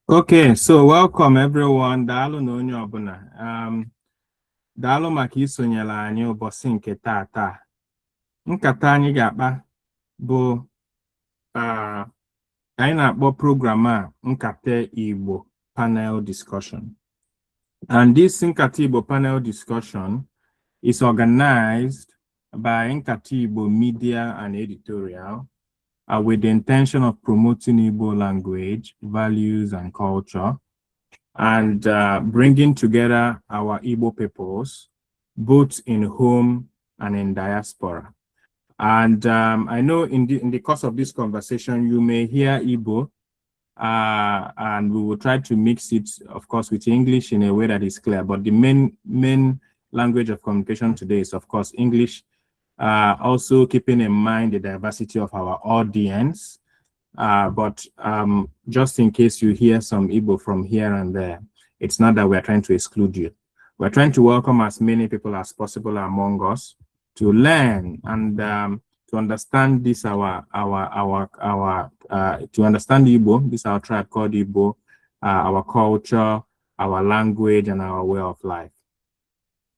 Okay, so welcome everyone. Daalụ na onye ọbụla. Daalụ maka isonyere anyị ụbọchị nke taa. Nkata anyị ga-akpa bụ anyị na-akpọ program a Nkata Igbo panel discussion. And this Nkata Igbo panel discussion is organized by Nkata Igbo Media and Editorial with the intention of promoting Igbo language, values, and culture, and bringing together our Igbo peoples, both in home and in diaspora. And I know in the course of this conversation, you may hear Igbo, and we will try to mix it, of course, with English in a way that is clear. But the main language of communication today is, of course, English. Also keeping in mind the diversity of our audience, but just in case you hear some Igbo from here and there, it's not that we're trying to exclude you. We're trying to welcome as many people as possible among us to learn and to understand this to understand Igbo, this our tribe called Igbo, our culture, our language, and our way of life.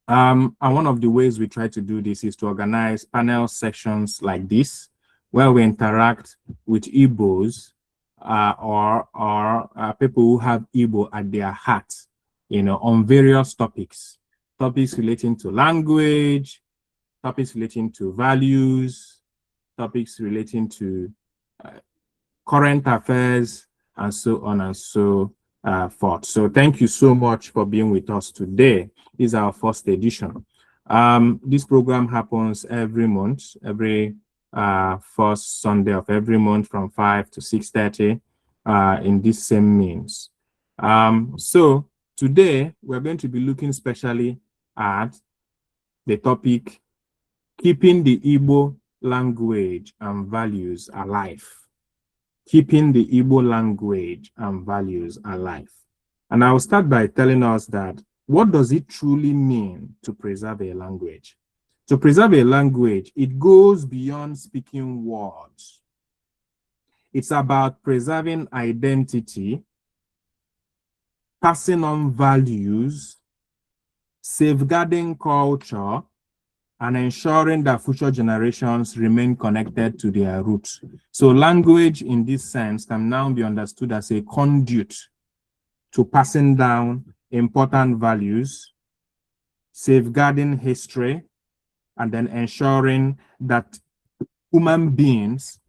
And one of the ways we try to do this is to organize panel sections like this, where we interact with Igbos or people who have Igbo at their heart, on various topics relating to language, topics relating to values, topics relating to current affairs, and so on and so forth. So thank you so much for being with us today. This is our first edition. This program happens every month, every first Sunday of every month from 5 to 6:30 in this same means. So today we're going to be looking specially at the topic, keeping the Igbo language and values alive. Keeping the Igbo language and values alive. And I'll start by telling us that what does it truly mean to preserve a language? To preserve a language, it goes beyond speaking words. It's about preserving identity, passing on values, safeguarding culture, and ensuring that future generations remain connected to their roots. So language in this sense can now be understood as a conduit to passing down important values, safeguarding history, and then ensuring that human beings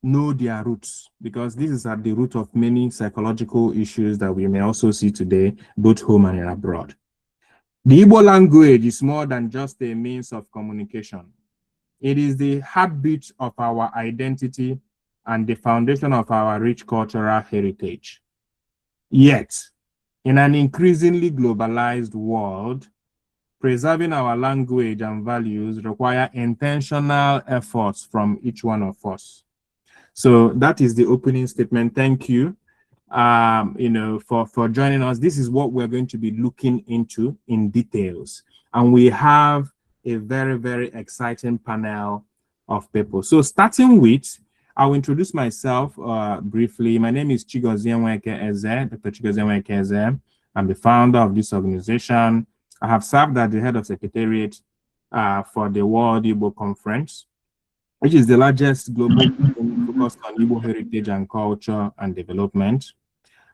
know their roots, because this is at the root of many psychological issues that we may also see today, both home and abroad. The Igbo language is more than just a means of communication. It is the heartbeat of our identity and the foundation of our rich cultural heritage. Yet, in an increasingly globalized world, preserving our language and values require intentional efforts from each one of us. So that is the opening statement. Thank you, for joining us. This is what we're going to be looking into in details. And we have a very, very exciting panel of people. So starting with, I'll introduce myself briefly. My name is Chigozie Nweke Eze, Dr. Chigozie Nweke Eze. I'm the founder of this organization. I have served as the head of secretariat for the World Igbo Conference, which is the largest global focused on Igbo heritage and culture and development.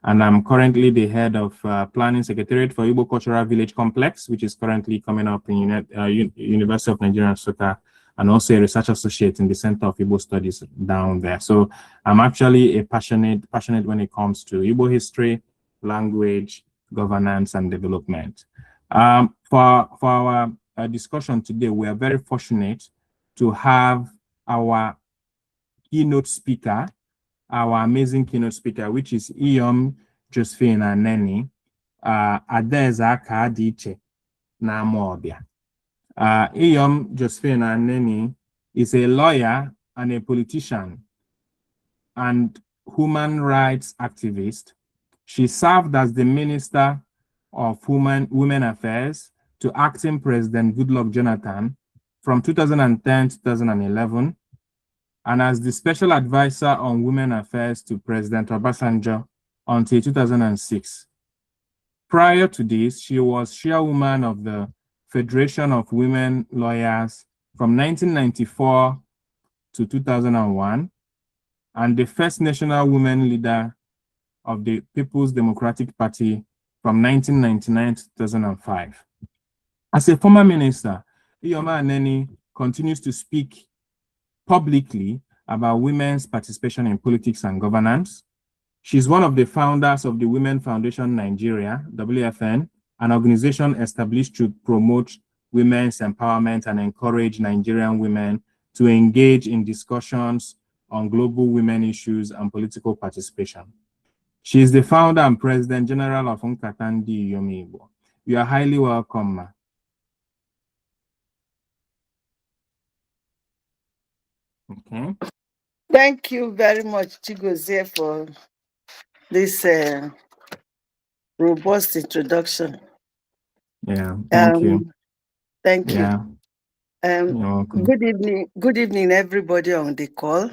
And I'm currently the head of planning secretariat for Igbo Cultural Village Complex, which is currently coming up in University of Nigeria, Nsukka, and also a research associate in the Center of Igbo Studies down there. So I'm actually a passionate when it comes to Igbo history, language, governance, and development. For our discussion today, we are very fortunate to have our keynote speaker, our amazing keynote speaker, which is Iyom Josephine Aneni, Adeza Kadiche Namobia. Iyom Josephine Aneni is a lawyer and a politician and human rights activist. She served as the Minister of Women Affairs to acting President Goodluck Jonathan from 2010 to 2011, and as the Special Advisor on Women Affairs to President Obasanjo until 2006. Prior to this, she was chairwoman of the Federation of Women Lawyers from 1994 to 2001, and the first national women leader of the People's Democratic Party from 1999 to 2005. As a former minister, Iyoma Aneni continues to speak publicly about women's participation in politics and governance. She's one of the founders of the Women Foundation Nigeria, WFN, an organization established to promote women's empowerment and encourage Nigerian women to engage in discussions on global women issues and political participation. She is the founder and president general of Nkata Igbo. You are highly welcome, ma. Okay. Thank you very much, Chigozie, for this robust introduction. Yeah, thank you. Thank you. Yeah. You're welcome. Good evening, everybody on the call.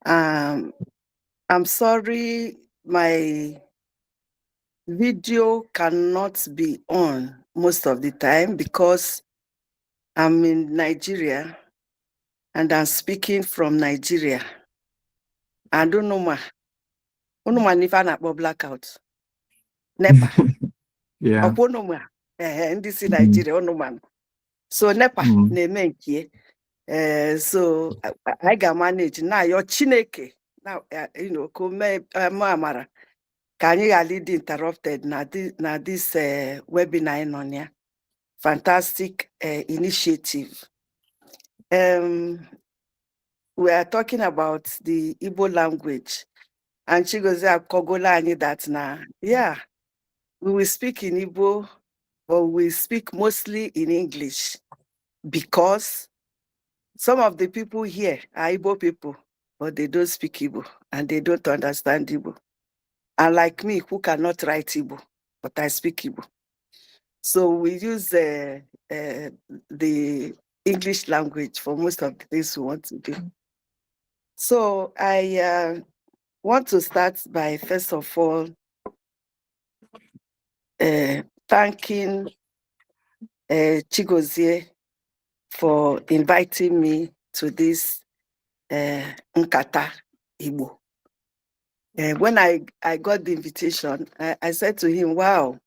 I'm sorry my video cannot be on most of the time because I'm in Nigeria and I'm speaking from Nigeria. I don't know if I'm blackout. NEPA. Yeah. Ndị si Nigeria ọnụmanụ. So NEPA na-eme nke so I ga-manage na your Chineke now ka o mee amara ka anyị ghara ịdị interrupted na this webinar nọ ya. Fantastic initiative. We are talking about the Igbo language, and Chigozie akogola anyị that na we will speak in Igbo, but we speak mostly in English because some of the people here are Igbo people, but they don't speak Igbo and they don't understand Igbo. And like me, who cannot write Igbo, but I speak Igbo. So we use the English language for most of the things we want to do. So I want to start by, first of all, thanking Chigozie for inviting me to this Nkata Igbo. When I got the invitation, I said to him, wow,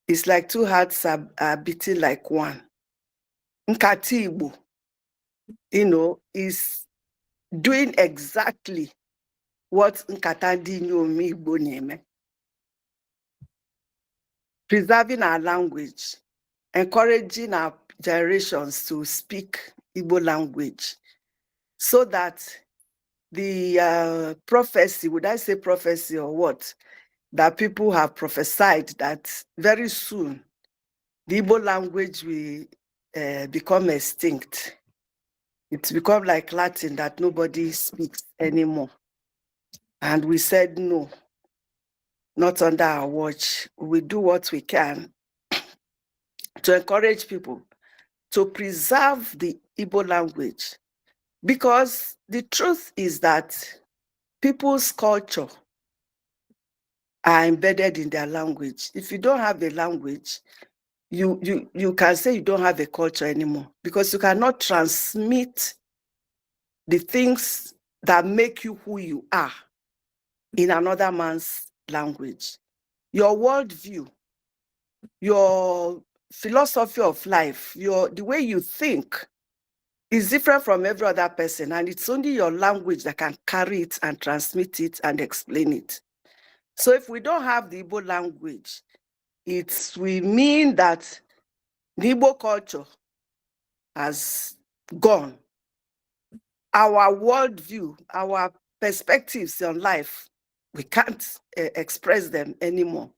it's like two hearts are beating like one. Nkata Igbo, is doing exactly what Nkata Igbo name. Preserving our language, encouraging our generations to speak Igbo language, so that the prophecy, would I say prophecy or what, that people have prophesied that very soon the Igbo language will become extinct. It's become like Latin that nobody speaks anymore. And we said, no, not under our watch. We do what we can to encourage people to preserve the Igbo language. Because the truth is that people's culture are embedded in their language. If you don't have a language, you can say you don't have a culture anymore, because you cannot transmit the things that make you who you are in another man's language. Your worldview, your philosophy of life, the way you think is different from every other person, and it's only your language that can carry it and transmit it and explain it. So if we don't have the Igbo language, we mean that the Igbo culture has gone. Our worldview, our perspectives on life, we can't express them anymore.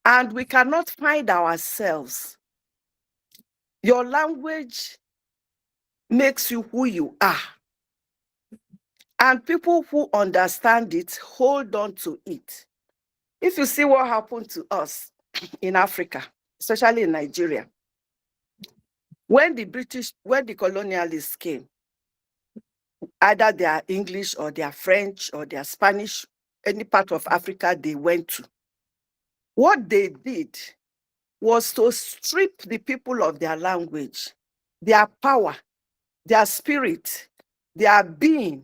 And we cannot find ourselves. Your language makes you who you are. And people who understand it hold on to it. If you see what happened to us in Africa, especially in Nigeria, when the colonialists came, either they are English or they are French or they are Spanish, any part of Africa they went to, what they did was to strip the people of their language, their power, their spirit, their being,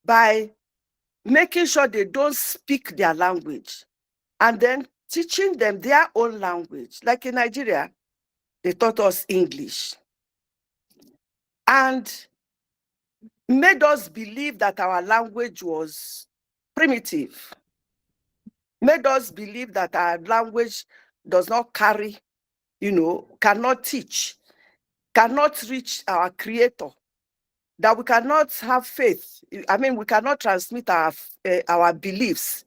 by making sure they don't speak their language, and then teaching them their own language. Like in Nigeria, they taught us English and made us believe that our language was primitive, made us believe that our language does not carry, cannot teach, cannot reach our creator, that we cannot have faith. I mean, we cannot transmit our beliefs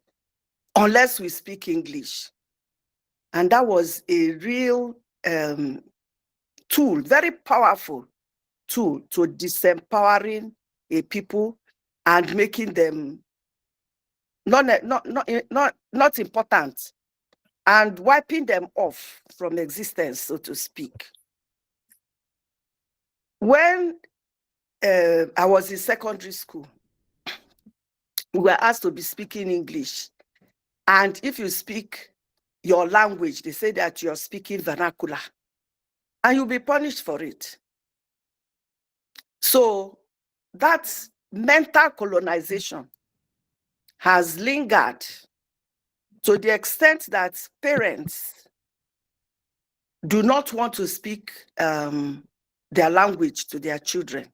unless we speak English. And that was a real tool, very powerful tool to disempowering a people and making them not important, and wiping them off from existence, so to speak. When I was in secondary school, we were asked to be speaking English. And if you speak your language, they say that you're speaking vernacular, and you'll be punished for it. So that mental colonization has lingered to the extent that parents do not want to speak their language to their children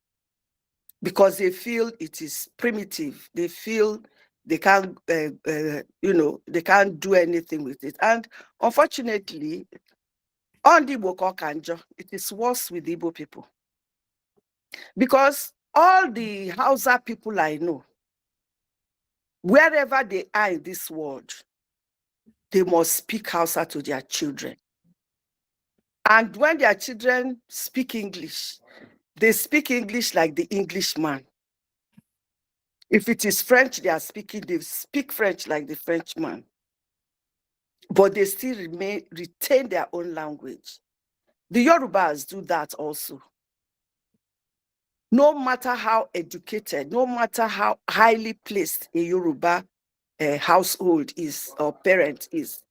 because they feel it is primitive. They feel they can't, they can't do anything with it. And unfortunately, on the Igbo Kanjo, it is worse with the Igbo people. Because all the Hausa people I know, wherever they are in this world, they must speak Hausa to their children. And when their children speak English, they speak English like the Englishman. If it is French they speak French like the Frenchman. But they still retain their own language. The Yorubas do that also. No matter how educated, no matter how highly placed a Yoruba household is or parent is,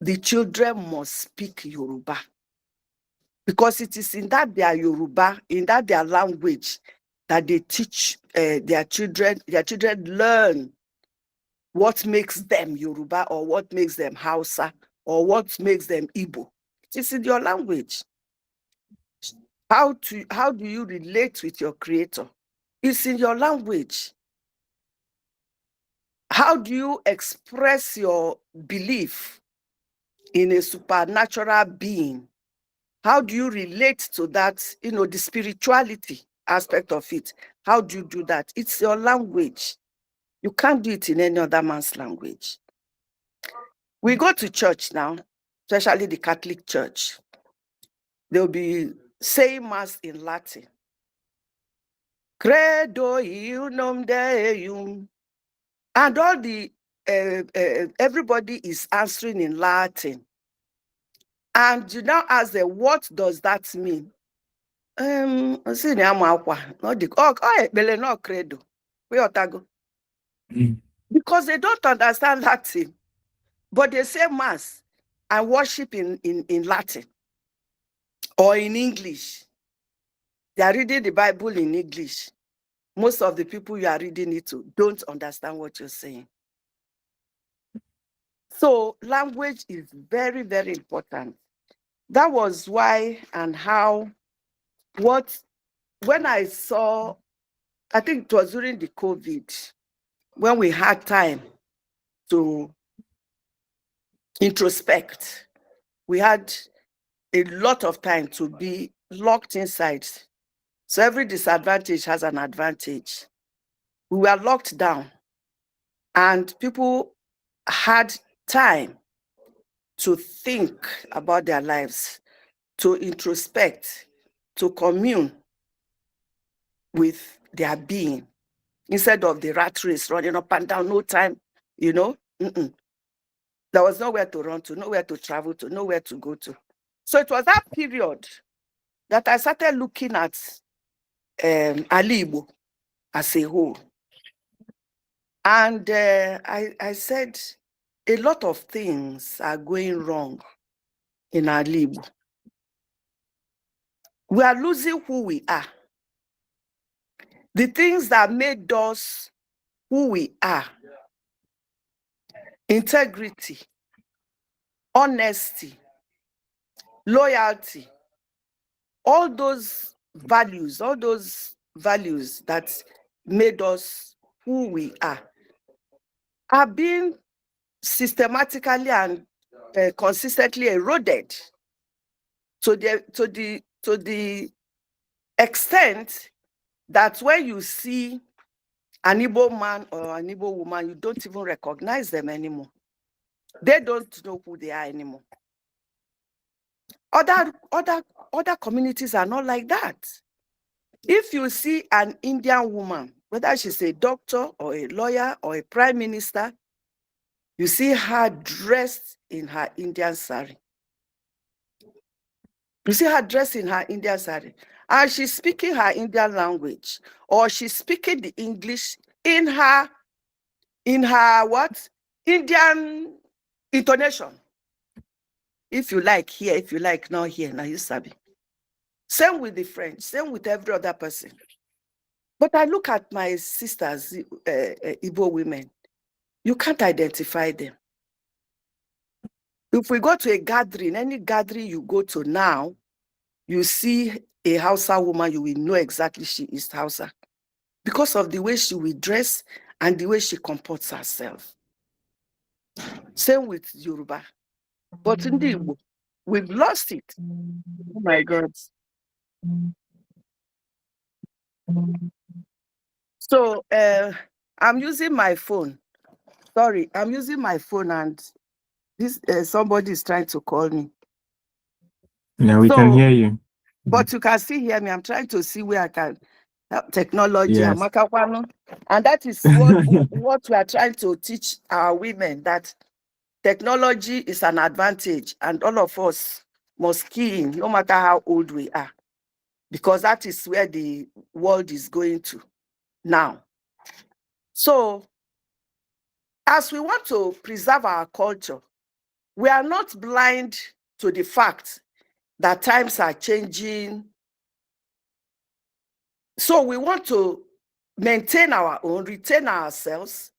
the children must speak Yoruba. because it is in that their Yoruba, in that their language, that they teach their children learn what makes them Yoruba, or what makes them Hausa, or what makes them Igbo. It is in your language. How do you relate with your creator? It's in your language. How do you express your belief in a supernatural being? How do you relate to that, the spirituality aspect of it? How do you do that? It's your language. You can't do it in any other man's language. We go to church now, especially the Catholic Church. They'll be saying Mass in Latin. Credo iunum Deum. And all the, everybody is answering in Latin. And you now ask them, what does that mean? Not credo. Because they don't understand Latin, but they say Mass and worship in Latin or in English. They are reading the Bible in English. Most of the people you are reading it to don't understand what you're saying. So language is very, very important. That was why and how, when I saw, I think it was during the COVID, when we had time to introspect. We had a lot of time to be locked inside. So every disadvantage has an advantage. We were locked down and people had time to think about their lives, to introspect, to commune with their being, instead of the rat race running up and down, no time, There was nowhere to run to, nowhere to travel to, nowhere to go to. So it was that period that I started looking at Ndi Igbo as a whole. And I said, a lot of things are going wrong in Ndi Igbo. We are losing who we are. The things that made us who we are, integrity, honesty, loyalty, all those values that made us who we are being systematically and consistently eroded to the extent that when you see an Igbo man or an Igbo woman, you don't even recognize them anymore. They don't know who they are anymore. Other communities are not like that. If you see an Indian woman, whether she's a doctor or a lawyer or a prime minister, you see her dressed in her Indian sari. You see her dressed in her Indian sari. And she's speaking her Indian language, or she's speaking the English in her what? Indian intonation. If you like here, if you like not here, now you sabi. Same with the French, same with every other person. But I look at my sisters, Igbo women, you can't identify them. If we go to a gathering, any gathering you go to now, you see a Hausa woman, you will know exactly she is Hausa because of the way she will dress and the way she comports herself. Same with Yoruba. But in Ndi Igbo, we've lost it. Oh my God. So I'm using my phone. Sorry, I'm using my phone and this somebody is trying to call me. Yeah, we can hear you. But you can still hear me. I'm trying to see where I can help technology. Yes. And that is what we are trying to teach our women, that technology is an advantage and all of us must key in, no matter how old we are, because that is where the world is going to now. So as we want to preserve our culture, we are not blind to the fact that times are changing. So we want to maintain our own, retain ourselves,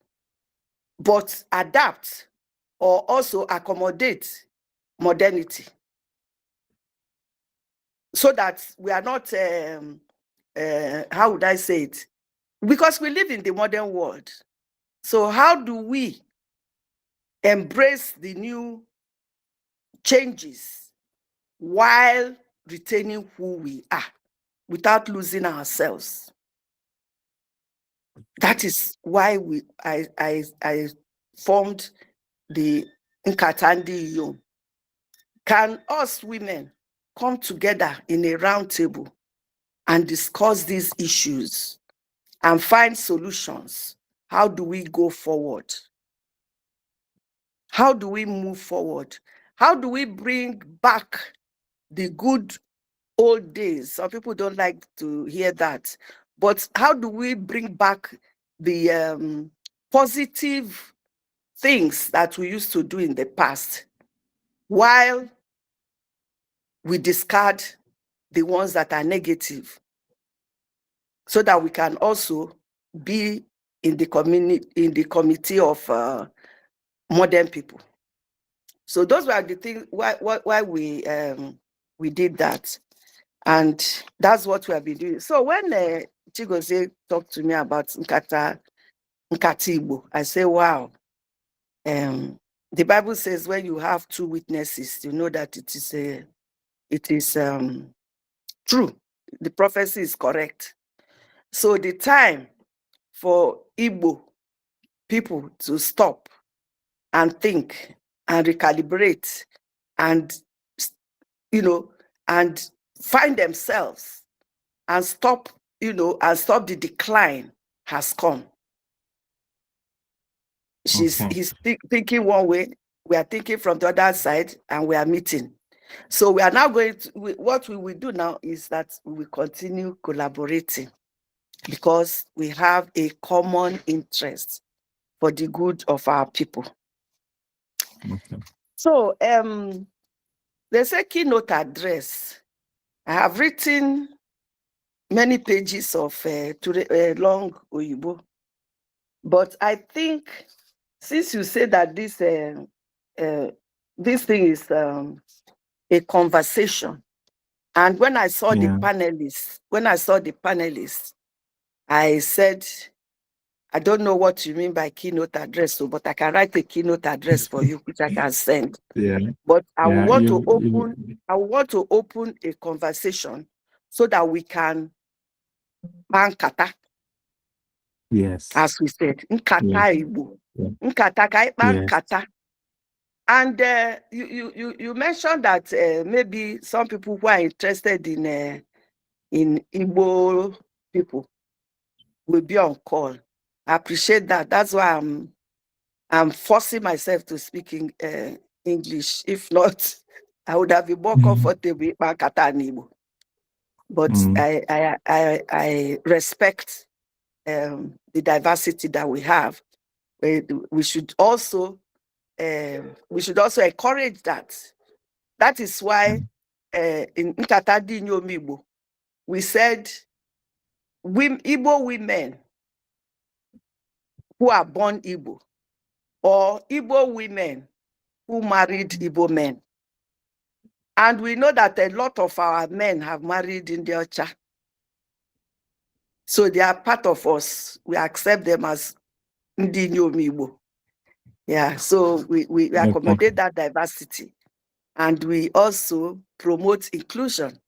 but adapt or also accommodate modernity, so that we are not, how would I say it? Because we live in the modern world. So how do we embrace the new changes while retaining who we are without losing ourselves? That is why I formed the Nkata Igbo. Can us women come together in a round table and discuss these issues and find solutions? How do we go forward? How do we move forward? How do we bring back the good old days? Some people don't like to hear that, but how do we bring back the positive things that we used to do in the past, while we discard the ones that are negative, so that we can also be in the committee of modern people? So those were the things why we did that, and that's what we have been doing. So when Chigozie talked to me about Nkata Igbo, I say, wow. The Bible says when you have two witnesses, you know that it is true. The prophecy is correct. So the time for Igbo people to stop and think and recalibrate and, and find themselves and stop, and stop the decline has come. He's thinking one way, we are thinking from the other side, and we are meeting. So we are now going to, what we will do now is that we will continue collaborating, because we have a common interest for the good of our people. Okay. So there's a keynote address. I have written many pages of long Oyibo, but I think, since you say that this thing is a conversation, and when I saw the panelists, I said, I don't know what you mean by keynote address, but I can write a keynote address for you, which I can send. Yeah. But I want to open a conversation so that we can Nkata. Yes. As we said, Nkata Igbo. Nkata Nkata. And you mentioned that maybe some people who are interested in Igbo people will be on call. I appreciate that. That's why I'm forcing myself to speak in English. If not, I would have been more comfortable with Nkata Igbo. But I respect the diversity that we have. We should also encourage that. That is why in Nkata Igbo, we said Igbo women who are born Igbo, or Igbo women who married Igbo men. And we know that a lot of our men have married in the Ocha. So they are part of us. We accept them as Ndi Igbo. Yeah, so we accommodate that diversity, and we also promote inclusion.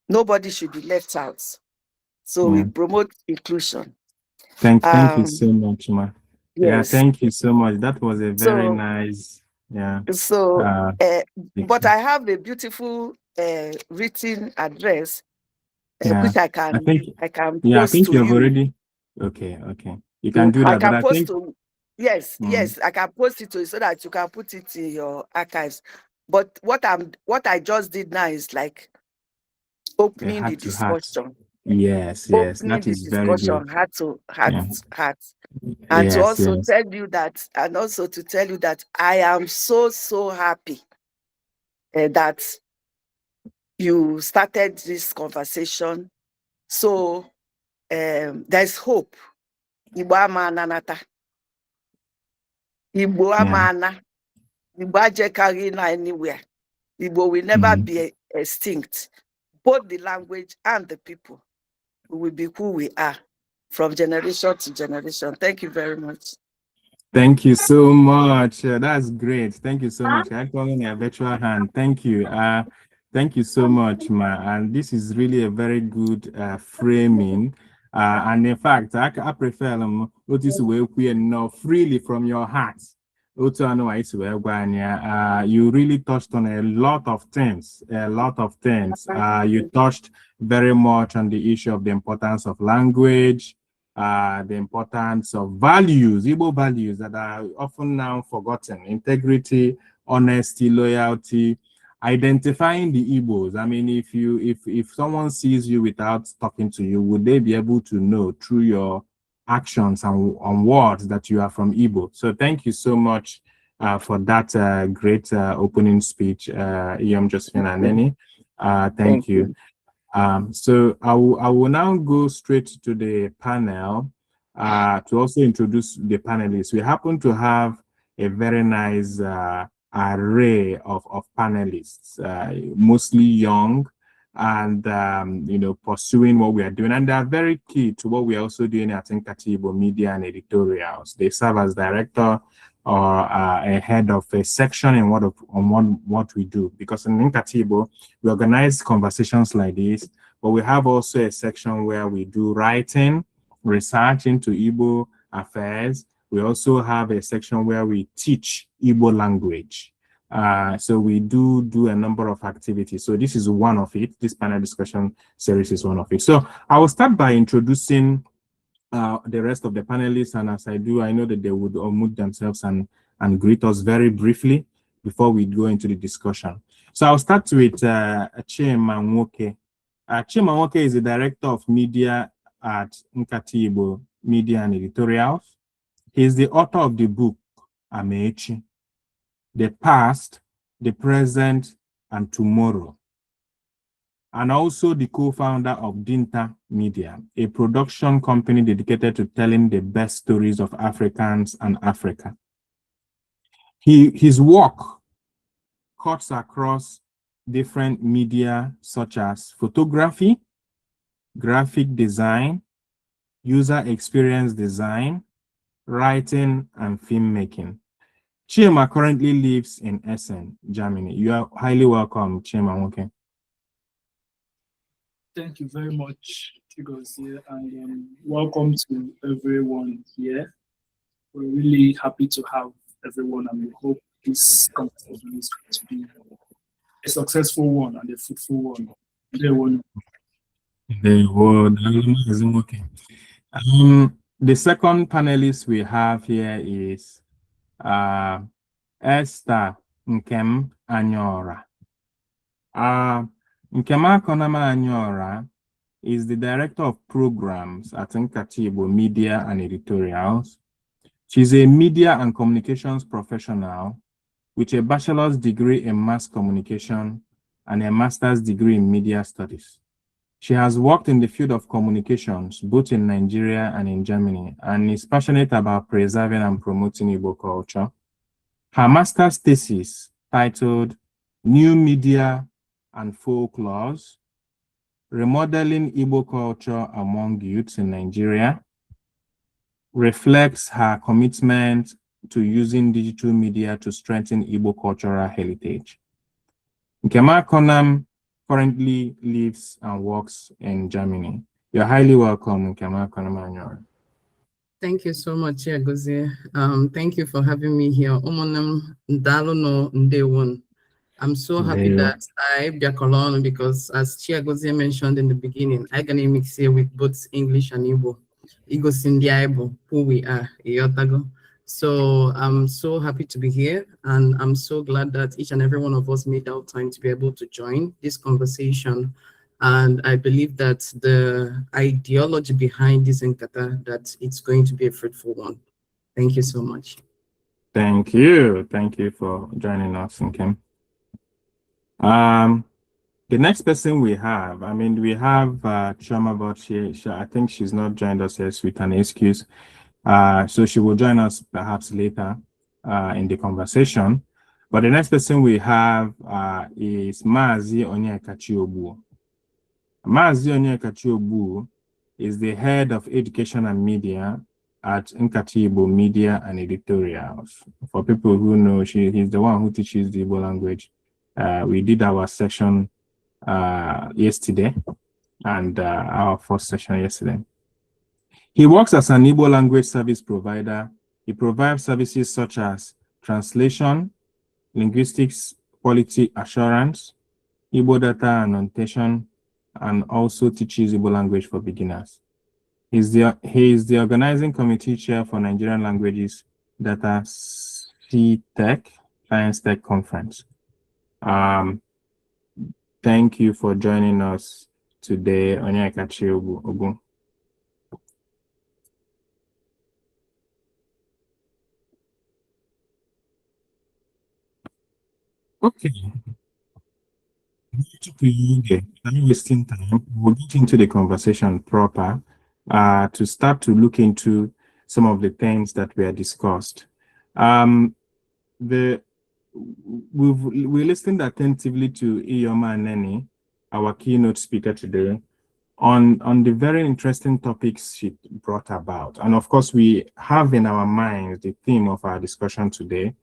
Nobody should be left out. So we promote inclusion. Thank you so much, Ma. Yes. Yeah, thank you so much. That was a very nice, So, but I have a beautiful written address, which I can post to you. I think you've already. Okay. You can do that. I can post to. Yes, I can post it to you so that you can put it in your archives. But what I just did now is like opening the discussion. Yes, opening the discussion, heart to heart. And to also tell you that, I am so happy that you started this conversation. So there's hope. Igbo ama ananata. Igbo ama ana. Igbo ajekari na anywhere. Igbo will never be extinct. Both the language and the people will be who we are from generation to generation. Thank you very much. Thank you so much. That's great. Thank you so much. I'm calling a virtual hand. Thank you. Thank you so much, Ma. And this is really a very good framing. And in fact, I prefer notice we know freely from your heart. You really touched on a lot of things. You touched very much on the issue of the importance of language, the importance of values, Igbo values that are often now forgotten: integrity, honesty, loyalty, identifying the Igbos. I mean, if someone sees you without talking to you, would they be able to know through your actions and words that you are from Igbo? So thank you so much for that great opening speech, Iyom Josephine Aneni. Thank you. So I will now go straight to the panel to also introduce the panelists. We happen to have a very nice array of panelists, mostly young and pursuing what we are doing, and they are very key to what we are also doing at Nkata Igbo Media and Editorials. They serve as director or a head of a section in what we do, because in Nkata Igbo we organize conversations like this, but we have also a section where we do writing, research into Igbo affairs. We also have a section where we teach Igbo language. So we do a number of activities. So this is one of it. This panel discussion series is one of it. So I will start by introducing the rest of the panelists, and as I do, I know that they would unmute themselves and greet us very briefly before we go into the discussion. So I'll start with Chima Nwoke. Chima Nwoke is the director of media at Nkata Igbo Media and Editorials. He is the author of the book Amechi: The Past, the Present, and Tomorrow, and also the co-founder of Dinta Media, a production company dedicated to telling the best stories of Africans and Africa. His work cuts across different media such as photography, graphic design, user experience design, writing, and filmmaking. Chima currently lives in Essen, Germany. You are highly welcome, Chima. Okay. Thank you very much, Chigozie, and welcome to everyone here. We're really happy to have everyone, and we hope this conversation is going to be a successful one and a fruitful one. The second panelist we have here is Esther Nkem Anyora. Nkem Anyora is the director of programs at Nkata Igbo Media and Editorials. She's a media and communications professional with a bachelor's degree in mass communication and a master's degree in media studies. She has worked in the field of communications, both in Nigeria and in Germany, and is passionate about preserving and promoting Igbo culture. Her master's thesis, titled New Media and Folklores, Remodeling Igbo Culture Among Youths in Nigeria, reflects her commitment to using digital media to strengthen Igbo cultural heritage. Nkema Konam currently lives and works in Germany. You're highly welcome, Nkema Konam. Thank you so much, Chigozie. Thank you for having me here. I'm so happy that I be Colon, because as Chigozie mentioned in the beginning, I can mix here with both English and Igbo. Igbo Ndi Igbo, who we are, Iyotago. So I'm so happy to be here, and I'm so glad that each and every one of us made out time to be able to join this conversation. And I believe that the ideology behind this Nkata, that it's going to be a fruitful one. Thank you so much. Thank you. Thank you for joining us, Nkem. The next person we have, we have Chama, but I think she's not joined us yet with an excuse. So she will join us perhaps later in the conversation. But the next person we have is Mazi Onyekachi. Mazi Onyekachi is the head of education and media at Nkata Igbo Media and Editorials. For people who know, he's the one who teaches the Igbo language. We did our session yesterday and our first session yesterday. He works as an Igbo language service provider. He provides services such as translation, linguistics, quality assurance, Igbo data annotation, and also teaches Igbo language for beginners. He is the organizing committee chair for Nigerian Languages Data C-Tech Science Tech Conference. Thank you for joining us today, Onyekachi Igbo. Okay. I'm wasting time. We'll get into the conversation proper to start to look into some of the things that were discussed. We listened attentively to Iyoma Neni, our keynote speaker today, on the very interesting topics she brought about. And of course, we have in our minds the theme of our discussion today,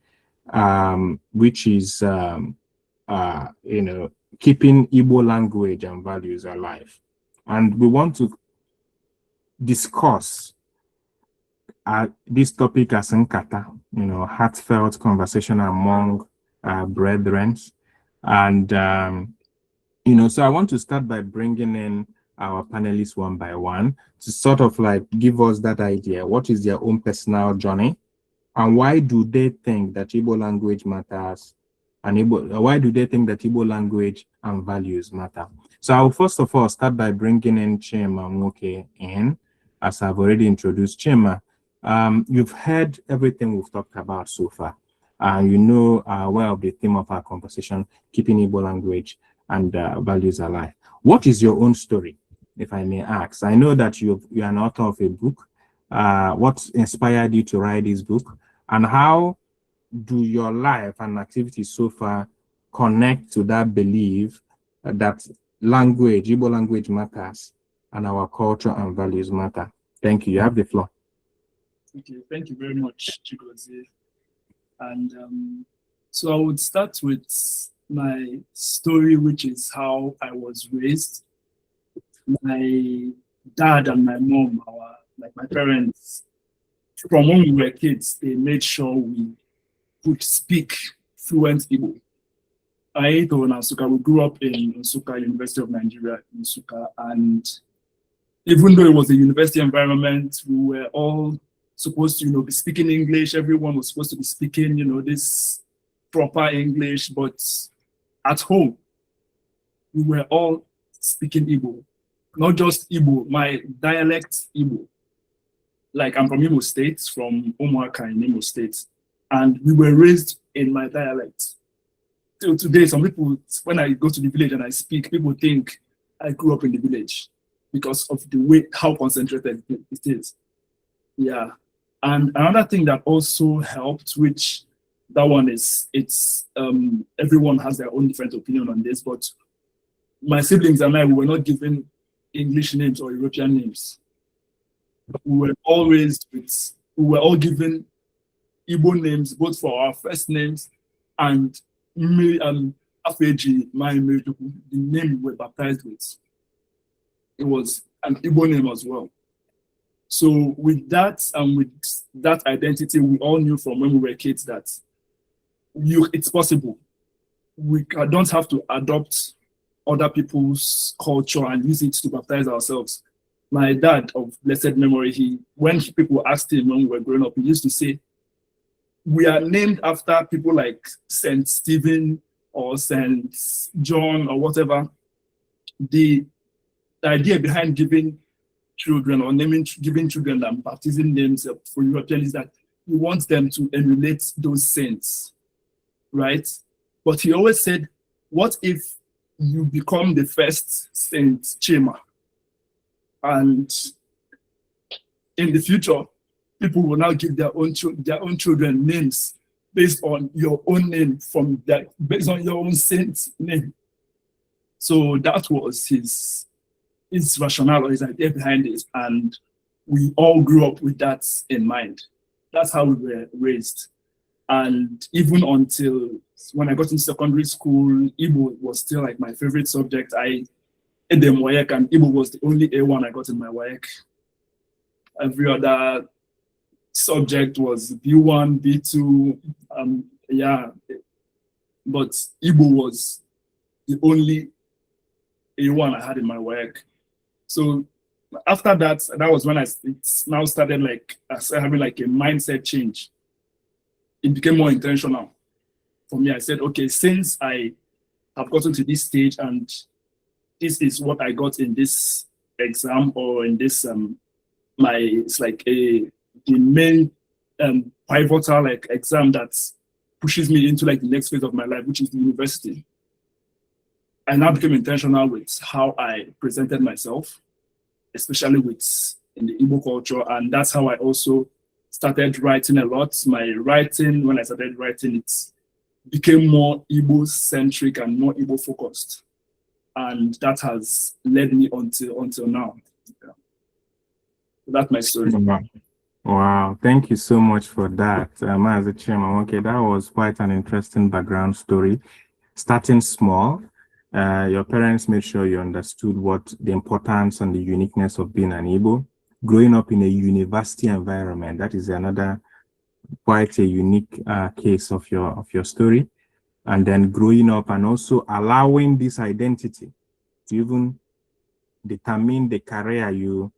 which is keeping Igbo language and values alive. And we want to discuss this topic as Nkata, heartfelt conversation among brethren. And, so I want to start by bringing in our panelists one by one to sort of like give us that idea. What is their own personal journey? And why do they think that Igbo language matters? And why do they think that Igbo language and values matter? So I'll first of all start by bringing in Chima Nwoke in, as I've already introduced Chima. You've heard everything we've talked about so far. You know well of the theme of our conversation, keeping Igbo language and values alive. What is your own story, if I may ask? I know that you're an author of a book. What inspired you to write this book? And how do your life and activities so far connect to that belief that language, Igbo language matters, and our culture and values matter? Thank you. You have the floor. Okay, thank you very much, Chigozie. And so I would start with my story, which is how I was raised. My dad and my mom, my parents, from when we were kids, they made sure we could speak fluent Igbo. We grew up in Nsukka, University of Nigeria, in Nsukka, and even though it was a university environment, we were all supposed to, be speaking English. Everyone was supposed to be speaking, this proper English, but at home, we were all speaking Igbo. Not just Igbo, my dialect Igbo. Like, I'm from Imo State, from Umuaka in Imo State, and we were raised in my dialect. Till today, some people, when I go to the village and I speak, people think I grew up in the village because of the way, how concentrated it is. Yeah. And another thing that also helped, which that one is, everyone has their own different opinion on this, but my siblings and I, we were not given English names or European names. We were all given Igbo names, both for our first names and Afeji, the name we were baptized with. It was an Igbo name as well. So with that and with that identity, we all knew from when we were kids that it's possible. We don't have to adopt other people's culture and use it to baptize ourselves. My dad, of blessed memory, when people asked him when we were growing up, he used to say, we are named after people like St. Stephen or St. John or whatever. The idea behind giving children or giving children and baptism names for Europeans is that we want them to emulate those saints, right? But he always said, what if you become the first Saint Chima. And in the future, people will now give their own children names based on your own name, based on your own saint's name. So that was his rationale or his idea behind it, and we all grew up with that in mind. That's how we were raised. And even until when I got into secondary school, Igbo was still like my favorite subject. I did the WAEC, and Igbo was the only A1 I got in my WAEC. Every other subject was B1, B2, yeah. But Igbo was the only A1 I had in my WAEC. So after that, that was when it's now started like having like a mindset change. It became more intentional for me. I said, okay, since I have gotten to this stage and this is what I got in this exam or in this it's like the main pivotal like exam that pushes me into like the next phase of my life, which is the university. I now became intentional with how I presented myself, especially in the Igbo culture, and that's how I also started writing a lot. My writing, when I started writing, it became more Igbo-centric and more Igbo-focused. And that has led me until now. Yeah. That's my story. Wow, thank you so much for that. As a chairman, okay, that was quite an interesting background story. Starting small, your parents made sure you understood what the importance and the uniqueness of being an Igbo. Growing up in a university environment, that is another quite a unique case of your story. And then growing up and also allowing this identity to even determine the career you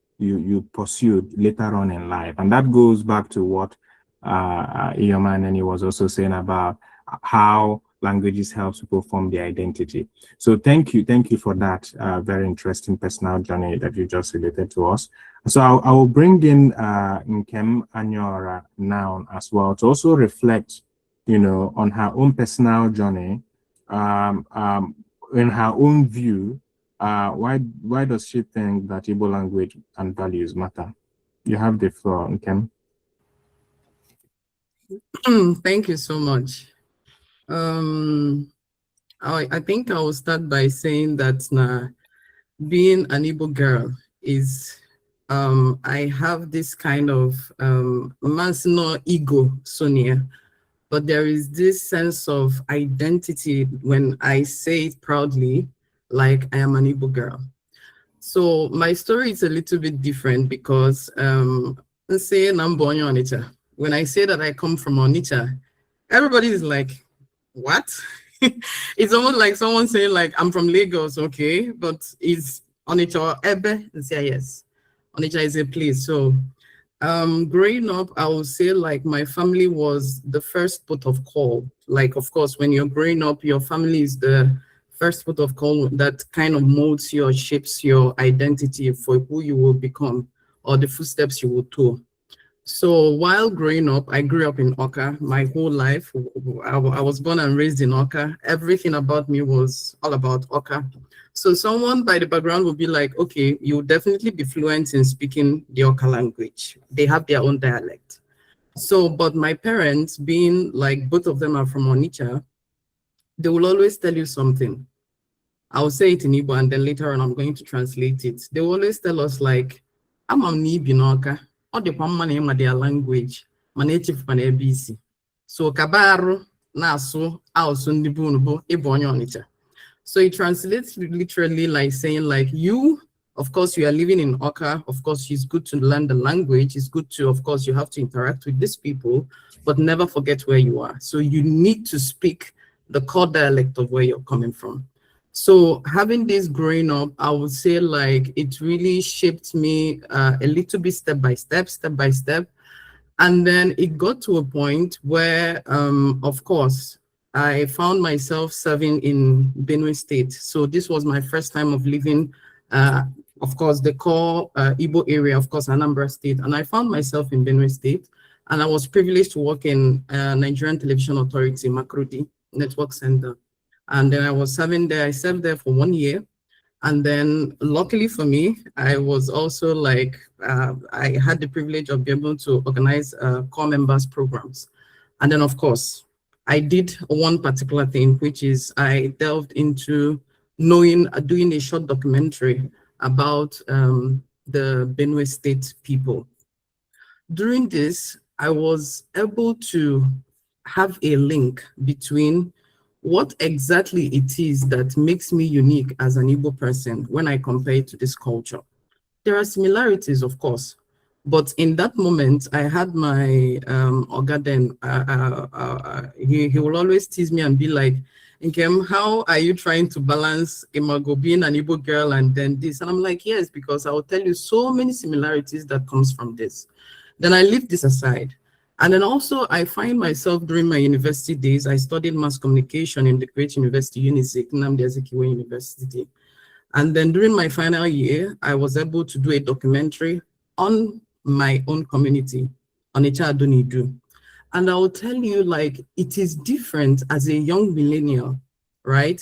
pursued later on in life. And that goes back to what Iyoma was also saying about how languages help people form their identity. So thank you for that very interesting personal journey that you just related to us. So I will bring in Nkem Anyora now as well to also reflect, on her own personal journey, in her own view. Why does she think that Igbo language and values matter? You have the floor, Nkem. Thank you so much. I think I will start by saying that being an Igbo girl is, I have this kind of no ego, Sonia, but there is this sense of identity when I say it proudly, like I am an Igbo girl. So my story is a little bit different because let's say I'm born in Onitsha. When I say that I come from Onitsha, everybody is like, what? It's almost like someone saying like, I'm from Lagos, okay? But it's Onitsha Ebe? And say yes. Onitsha is a place. So growing up, I would say like my family was the first port of call. Like, of course, when you're growing up, your family is the first port of call that kind of molds you or shapes your identity for who you will become or the footsteps you will take. So while growing up, I grew up in Oka my whole life. I was born and raised in Oka. Everything about me was all about Oka. So someone by the background would be like, okay, you'll definitely be fluent in speaking the Oka language. They have their own dialect. So, but my parents, being like both of them are from Onitsha, they will always tell you something. I'll say it in Igbo and then later on I'm going to translate it. They will always tell us like, I'm on Ibinoka. All the in their language, my native man ABC. So kabaru nasu also ndibunubo ibonyo Onitsha. So it translates literally like saying like you, of course you are living in Oka, of course it's good to learn the language, it's good to, of course you have to interact with these people, but never forget where you are. So you need to speak the core dialect of where you're coming from. So having this growing up, I would say like it really shaped me a little bit step by step. And then it got to a point where, of course, I found myself serving in Benue State. So this was my first time of living, of course, the core Igbo area, of course, Anambra State. And I found myself in Benue State. And I was privileged to work in Nigerian Television Authority, Makrudi Network Center. And then I was serving there. I served there for 1 year. And then luckily for me, I was also like, I had the privilege of being able to organize core members programs. And then of course, I did one particular thing, which is I delved into doing a short documentary about the Benue State people. During this, I was able to have a link between what exactly it is that makes me unique as an Igbo person when I compare it to this culture. There are similarities, of course, but in that moment, I had my Ogaden. He will always tease me and be like, Nkem, how are you trying to balance Imago being an Igbo girl and then this? And I'm like, yes, because I will tell you so many similarities that comes from this. Then I leave this aside. And then also I find myself during my university days, I studied mass communication in the great university, UNISIC, Nnamdi Azikiwe University. And then during my final year, I was able to do a documentary on my own community, on Ichadunidu. And I will tell you, like, it is different as a young millennial, right?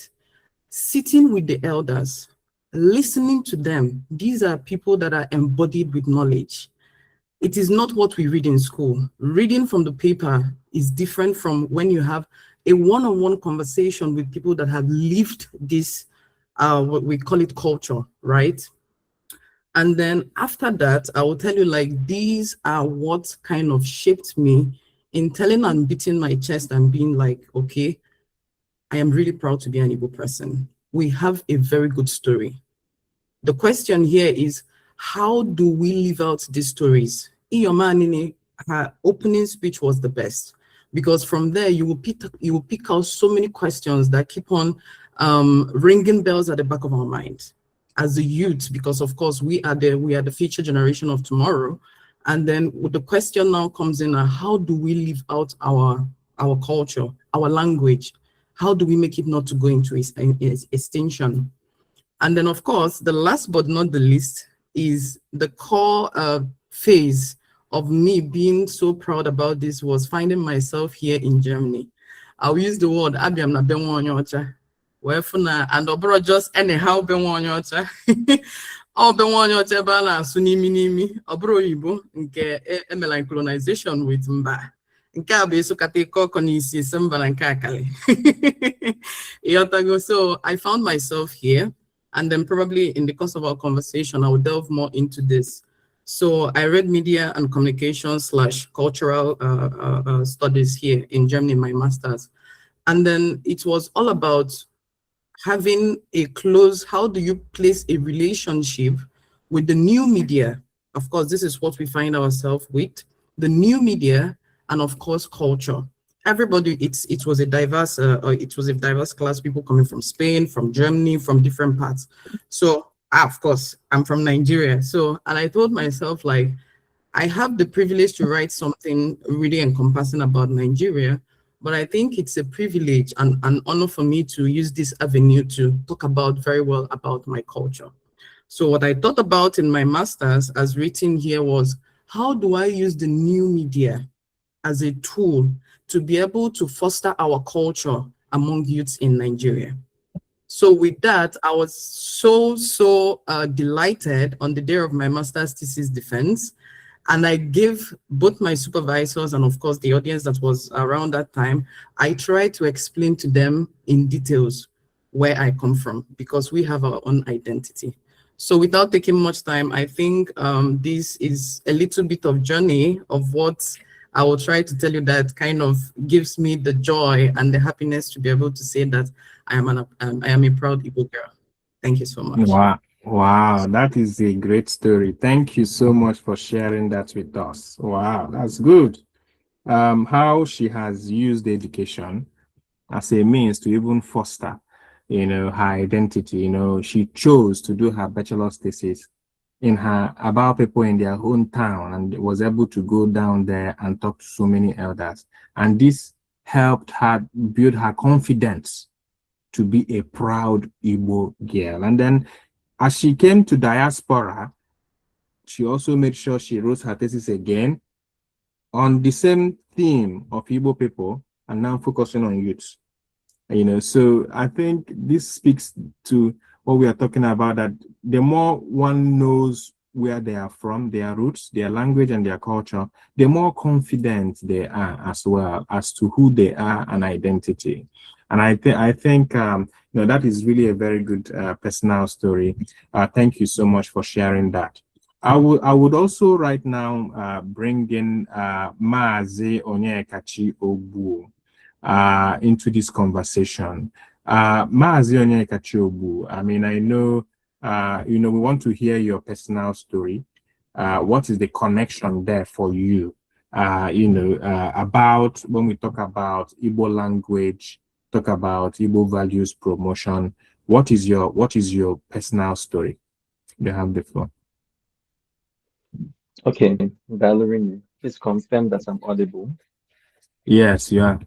Sitting with the elders, listening to them. These are people that are embodied with knowledge. It is not what we read in school. Reading from the paper is different from when you have a one-on-one conversation with people that have lived this, what we call it culture, right? And then after that, I will tell you, like, these are what kind of shaped me in telling and beating my chest and being like, okay, I am really proud to be an Igbo person. We have a very good story. The question here is, how do we live out these stories? Iyoma, her opening speech was the best, because from there you will pick out so many questions that keep on ringing bells at the back of our mind as a youth, because of course we are the future generation of tomorrow. And then the question now comes in, how do we live out our culture, our language? How do we make it not to go into extinction? And then of course, the last but not the least is the core phase of me being so proud about this was finding myself here in Germany. I'll use the word Abiam na benwanyocha. Wefuna and obro just anyhow benwanyocha. All benwanyocha bala sunimi nimi obro Igbo nke emela colonization with mba. Nke abu eso kateko konisi sembala nke akale. So I found myself here. And then probably in the course of our conversation, I will delve more into this. So I read media and communications / cultural studies here in Germany, my master's. And then it was all about having a close, how do you place a relationship with the new media? Of course, this is what we find ourselves with, the new media and of course, culture. Everybody, it was a diverse class, people coming from Spain, from Germany, from different parts. So of course, I'm from Nigeria. So, and I told myself, like, I have the privilege to write something really encompassing about Nigeria, but I think it's a privilege and an honor for me to use this avenue to talk about very well about my culture. So what I thought about in my master's, as written here, was how do I use the new media as a tool to be able to foster our culture among youths in Nigeria? So with that, I was so delighted on the day of my master's thesis defense. And I gave both my supervisors and of course the audience that was around that time, I tried to explain to them in details where I come from, because we have our own identity. So without taking much time, I think this is a little bit of journey of what I will try to tell you that kind of gives me the joy and the happiness to be able to say that I am a proud Igbo girl. Thank you so much. Wow, that is a great story. Thank you so much for sharing that with us. Wow, that's good. How she has used education as a means to even foster, her identity. She chose to do her bachelor's thesis about people in their own town, and was able to go down there and talk to so many elders. And this helped her build her confidence to be a proud Igbo girl. And then as she came to diaspora, she also made sure she wrote her thesis again on the same theme of Igbo people, and now focusing on youths. So I think this speaks to what we are talking about, that the more one knows where they are from, their roots, their language, and their culture, the more confident they are as well as to who they are and identity. And I think that is really a very good personal story. Thank you so much for sharing that. I would also right now bring in Maazi Onyekachi Ogbu into this conversation. Maazi Onyekachi Ogbu, I mean, I know, we want to hear your personal story. What is the connection there for you? About when we talk about Igbo language, talk about Igbo values promotion. What is your personal story? You have the floor. Okay, Valerie, please confirm that I'm audible. Yes, you are.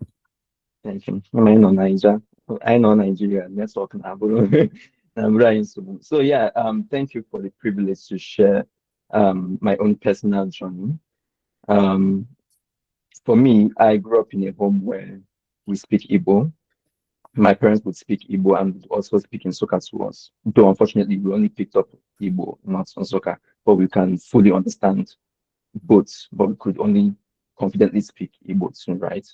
Thank you. I know Niger. I know Nigeria. Let's talk now. So yeah, thank you for the privilege to share my own personal journey. For me, I grew up in a home where we speak Igbo. My parents would speak Igbo and would also speak in Soka to us. Though unfortunately, we only picked up Igbo, not on Soka, but we can fully understand both, but we could only confidently speak Igbo too, right?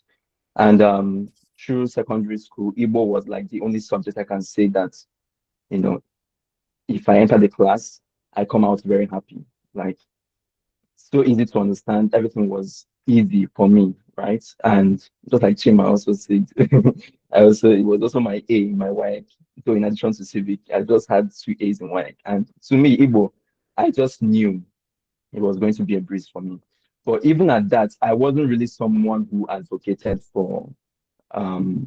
And through secondary school, Igbo was like the only subject I can say that, if I enter the class, I come out very happy. Like, so easy to understand. Everything was easy for me, right? And just like Chima also said, it was also my A in my WAEC. So in addition to civic, I just had 2 A's in WAEC. And to me, Igbo, I just knew it was going to be a breeze for me. But even at that, I wasn't really someone who advocated for, Igbo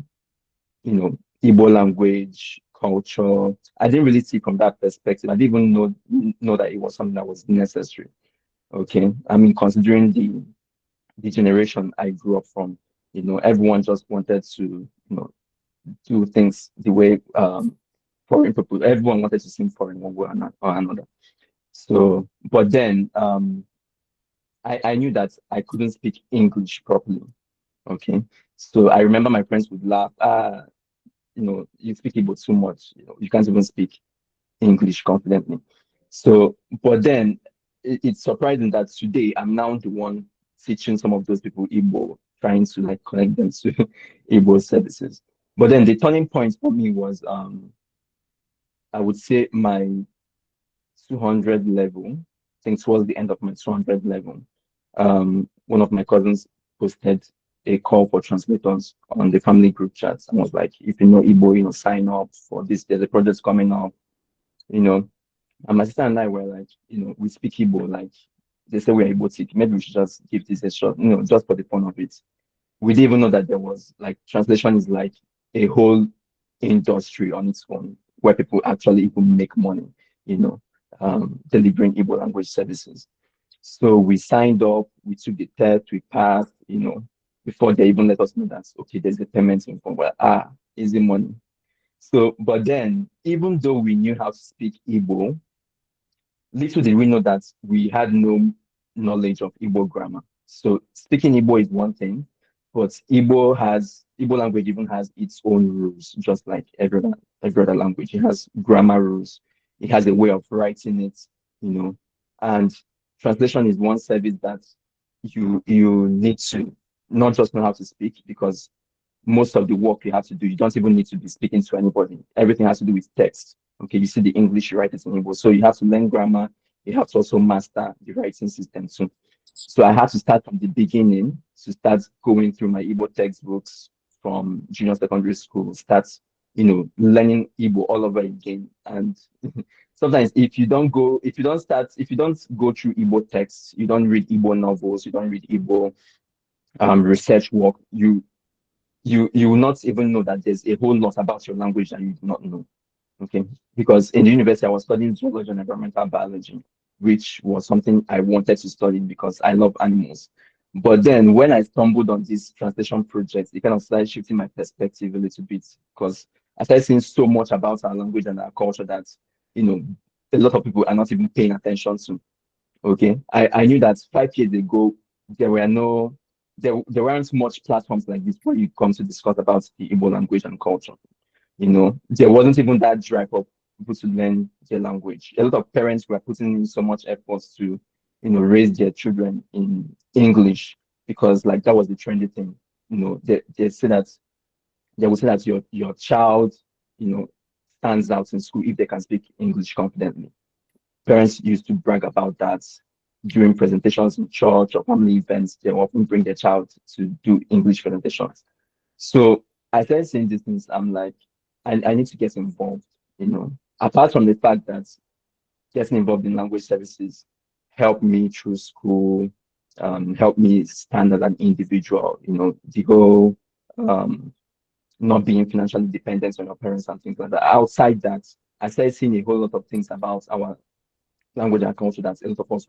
language, culture. I didn't really see from that perspective. I didn't even know that it was something that was necessary. Okay, I mean, considering the generation I grew up from, everyone just wanted to, do things the way foreign people. Everyone wanted to sing foreign one way or another. So, but then I knew that I couldn't speak English properly. Okay, so I remember my friends would laugh. You speak Igbo too much. You can't even speak English confidently. So, but then it's surprising that today I'm now the one teaching some of those people Igbo, trying to like connect them to Igbo services. But then the turning point for me was, I would say my 200 level. I think towards the end of my 200 level, one of my cousins posted a call for translators on the family group chats and was like, if you know Igbo, sign up for this. There's a project coming up, And my sister and I were like, we speak Igbo, like they say we're Igbo. Maybe we should just give this a shot, just for the fun of it. We didn't even know that there was like translation is like a whole industry on its own where people actually even make money, delivering Igbo language services. So we signed up, we took the test, we passed, before they even let us know that, okay, there's a payment involved. Well, easy money. So, but then, even though we knew how to speak Igbo, little did we know that we had no knowledge of Igbo grammar. So speaking Igbo is one thing, but Igbo language even has its own rules, just like every other language. It has grammar rules. It has a way of writing it, and translation is one service that you need to not just know how to speak, because most of the work you have to do, you don't even need to be speaking to anybody. Everything has to do with text. Okay, you see the English, you write it in Igbo. So you have to learn grammar. You have to also master the writing system too. So I had to start from the beginning to start going through my Igbo textbooks from junior secondary school, start, learning Igbo all over again. And sometimes if you don't go through Igbo texts, you don't read Igbo novels, you don't read Igbo research work, you will not even know that there's a whole lot about your language that you do not know. Okay, because in the university I was studying zoology and environmental biology, which was something I wanted to study because I love animals. But then when I stumbled on this translation project, it kind of started shifting my perspective a little bit, because I started seeing so much about our language and our culture that, a lot of people are not even paying attention to. Okay, I knew that 5 years ago, there were no there weren't much platforms like this where you come to discuss about the Igbo language and culture. There wasn't even that drive for people to learn their language. A lot of parents were putting in so much effort to, raise their children in English because like that was the trendy thing. They say that they will say that your child, stands out in school if they can speak English confidently. Parents used to brag about that during presentations in church or family events. They often bring their child to do English presentations. So I started saying these things. I'm like, I need to get involved. Apart from the fact that getting involved in language services helped me through school, helped me stand as an individual. The whole not being financially dependent on your parents and things like that. Outside that, I started seeing a whole lot of things about our language and culture that a lot of us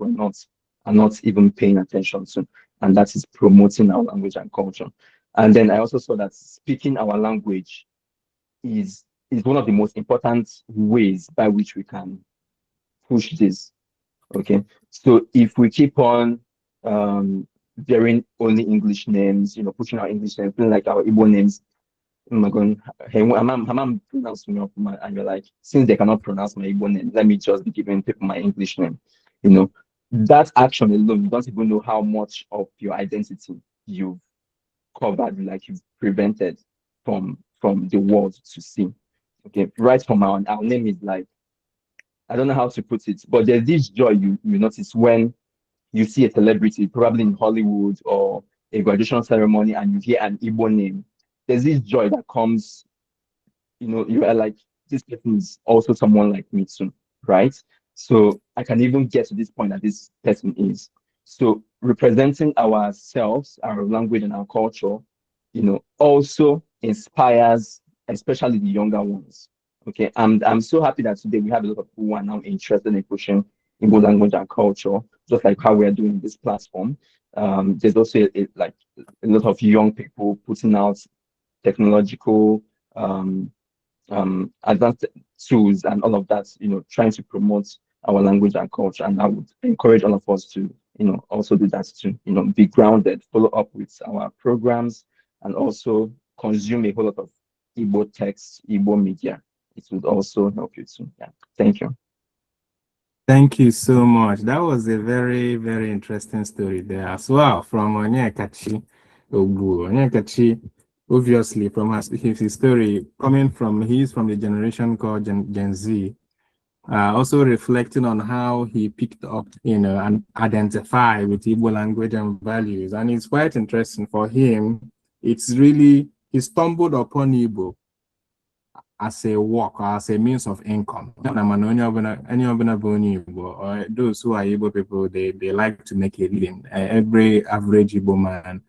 are not even paying attention to, and that is promoting our language and culture. And then I also saw that speaking our language is one of the most important ways by which we can push this. Okay, so if we keep on bearing only English names, pushing our English names, feeling like our Igbo names, oh my God, hey, I'm pronouncing me up, and you're like, since they cannot pronounce my Igbo name, let me just be giving people my English name. That action alone, you don't even know how much of your identity you've covered, like you've prevented from the world to see. Okay, right from our name is like, I don't know how to put it, but there's this joy you notice when you see a celebrity, probably in Hollywood or a graduation ceremony, and you hear an Igbo name. There's this joy that comes, you are like, this person is also someone like me too, right? So I can even get to this point that this person is. So representing ourselves, our language and our culture, also inspires, especially the younger ones. Okay, I'm so happy that today we have a lot of people who are now interested in pushing Igbo language and culture, just like how we are doing this platform. There's also a lot of young people putting out technological advanced tools and all of that, trying to promote our language and culture. And I would encourage all of us to, also do that too, be grounded, follow up with our programs, and also consume a whole lot of Igbo text, Igbo media. It would also help you too. Yeah. Thank you. Thank you so much. That was a very, very interesting story there as well from Nkata Igbo. Nkata, obviously, from his story, he's from the generation called Gen Z, also reflecting on how he picked up, and identify with Igbo language and values. And it's quite interesting for him. It's really, he stumbled upon Igbo as a work or as a means of income. Or those who are Igbo people, they like to make a living. Every average Igbo man,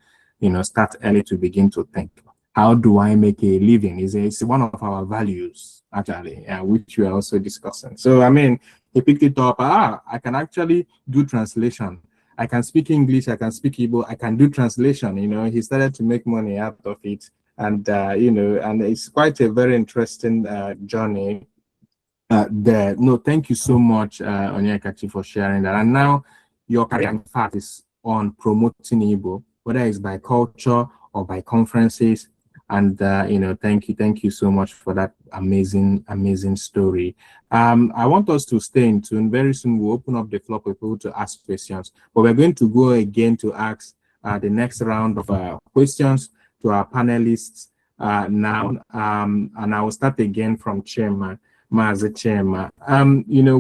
start early to begin to think, how do I make a living? It's one of our values, actually, which we are also discussing. So, I mean, he picked it up. I can actually do translation. I can speak English. I can speak Igbo. I can do translation. He started to make money out of it. And, and it's quite a very interesting journey there. No, thank you so much, Nkata, for sharing that. And now your career, in fact, is on promoting Igbo, whether it's by culture or by conferences. And, thank you so much for that amazing story. I want us to stay in tune. Very soon, we'll open up the floor for people to ask questions. But we're going to go again to ask the next round of questions to our panelists now. And I will start again from Chema, Mazi Chema.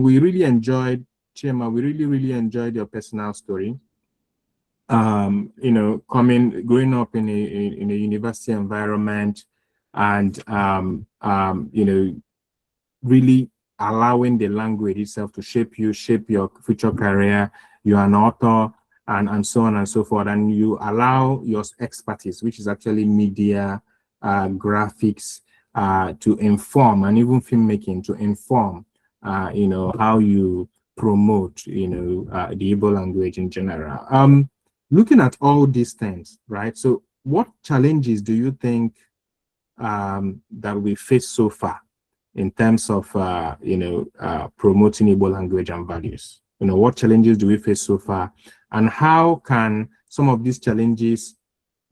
We really enjoyed, Chema, we really enjoyed your personal story. Growing up in a university environment and, really allowing the language itself to shape your future career. You're an author, and so on and so forth, and you allow your expertise, which is actually media, graphics, to inform, and even filmmaking to inform, how you promote, the Igbo language in general. Looking at all these things, right? So, what challenges do you think that we face so far in terms of, promoting Igbo language and values? What challenges do we face so far? And how can some of these challenges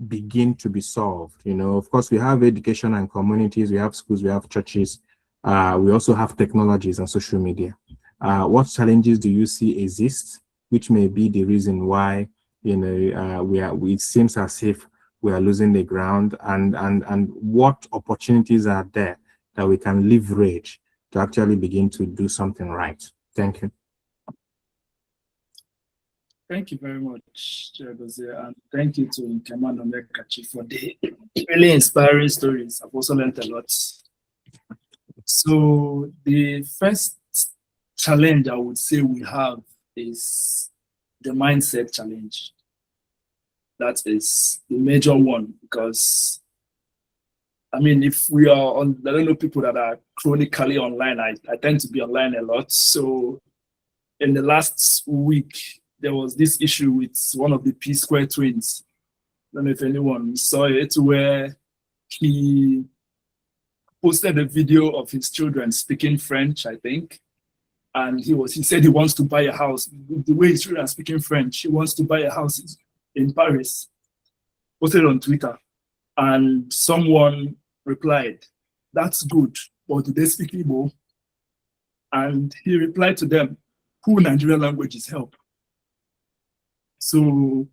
begin to be solved? You know, of course, we have education and communities, we have schools, we have churches, we also have technologies and social media. What challenges do you see exist, which may be the reason why, you know, it seems as if we are losing the ground, and what opportunities are there that we can leverage to actually begin to do something right? Thank you. Thank you very much, Chiagozie, and thank you to Nkema and Omekachi for the really inspiring stories. I've also learned a lot. So the first challenge I would say we have is the mindset challenge. That is the major one, because I mean, if we are on, I don't know, people that are chronically online, I tend to be online a lot. So in the last week, there was this issue with one of the P-Square twins. I don't know if anyone saw it, where he posted a video of his children speaking French, I think. And he said he wants to buy a house. The way his children are speaking French, he wants to buy a house in Paris. Posted it on Twitter. And someone replied, "That's good, but do they speak Igbo?" And he replied to them, "Who Nigerian languages help?" So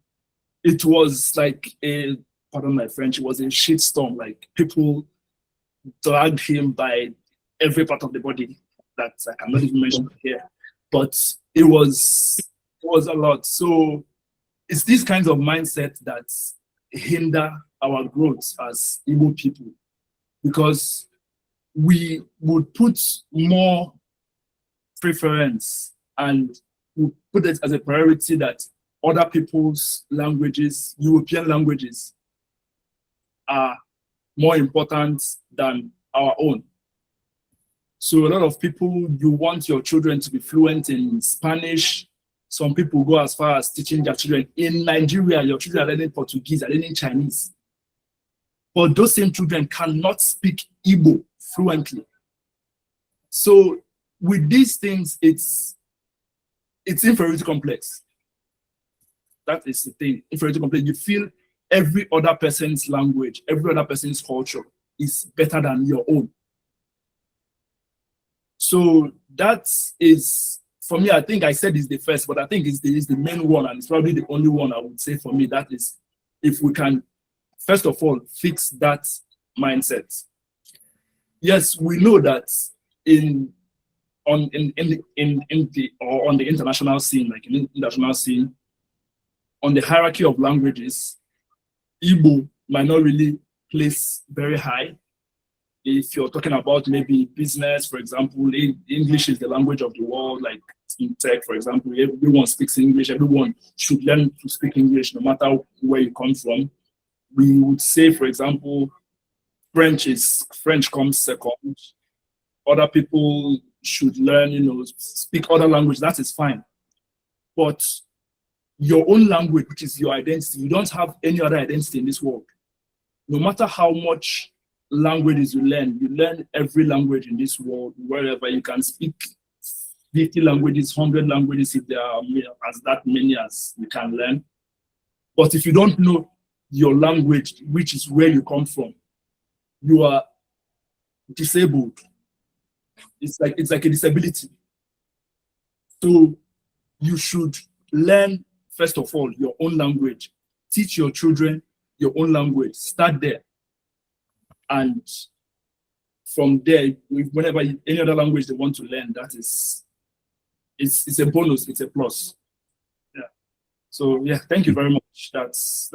it was like pardon my French, it was a shitstorm. Like, people dragged him by every part of the body that I cannot even mention here. But it was a lot. So it's these kinds of mindset that hinder our growth as Igbo people, because we would put more preference and we put it as a priority that other people's languages, European languages, are more important than our own. So a lot of people, you want your children to be fluent in Spanish. Some people go as far as teaching their children. In Nigeria, your children are learning Portuguese, are learning Chinese. But those same children cannot speak Igbo fluently. So with these things, it's inferiority complex. That is the thing, inferiority complex. You feel every other person's language, every other person's culture is better than your own. So that is, for me, I think I said it's the first, but I think it's the main one, and it's probably the only one I would say for me. That is, if we can, first of all, fix that mindset. Yes, we know that on the international scene, like in the international scene, on the hierarchy of languages, Igbo might not really place very high. If you're talking about maybe business, for example, English is the language of the world, like in tech, for example, everyone speaks English, everyone should learn to speak English no matter where you come from. We would say, for example, French comes second. Other people should learn, speak other language, that is fine. But your own language, which is your identity, you don't have any other identity in this world. No matter how much languages you learn every language in this world, wherever you can speak 50 languages, 100 languages, if there are as that many as you can learn. But if you don't know your language, which is where you come from, you are disabled. It's like a disability. So you should learn, first of all, your own language. Teach your children your own language. Start there. And from there, whenever any other language they want to learn, it's a bonus, it's a plus. Yeah. So yeah, thank you very much. That's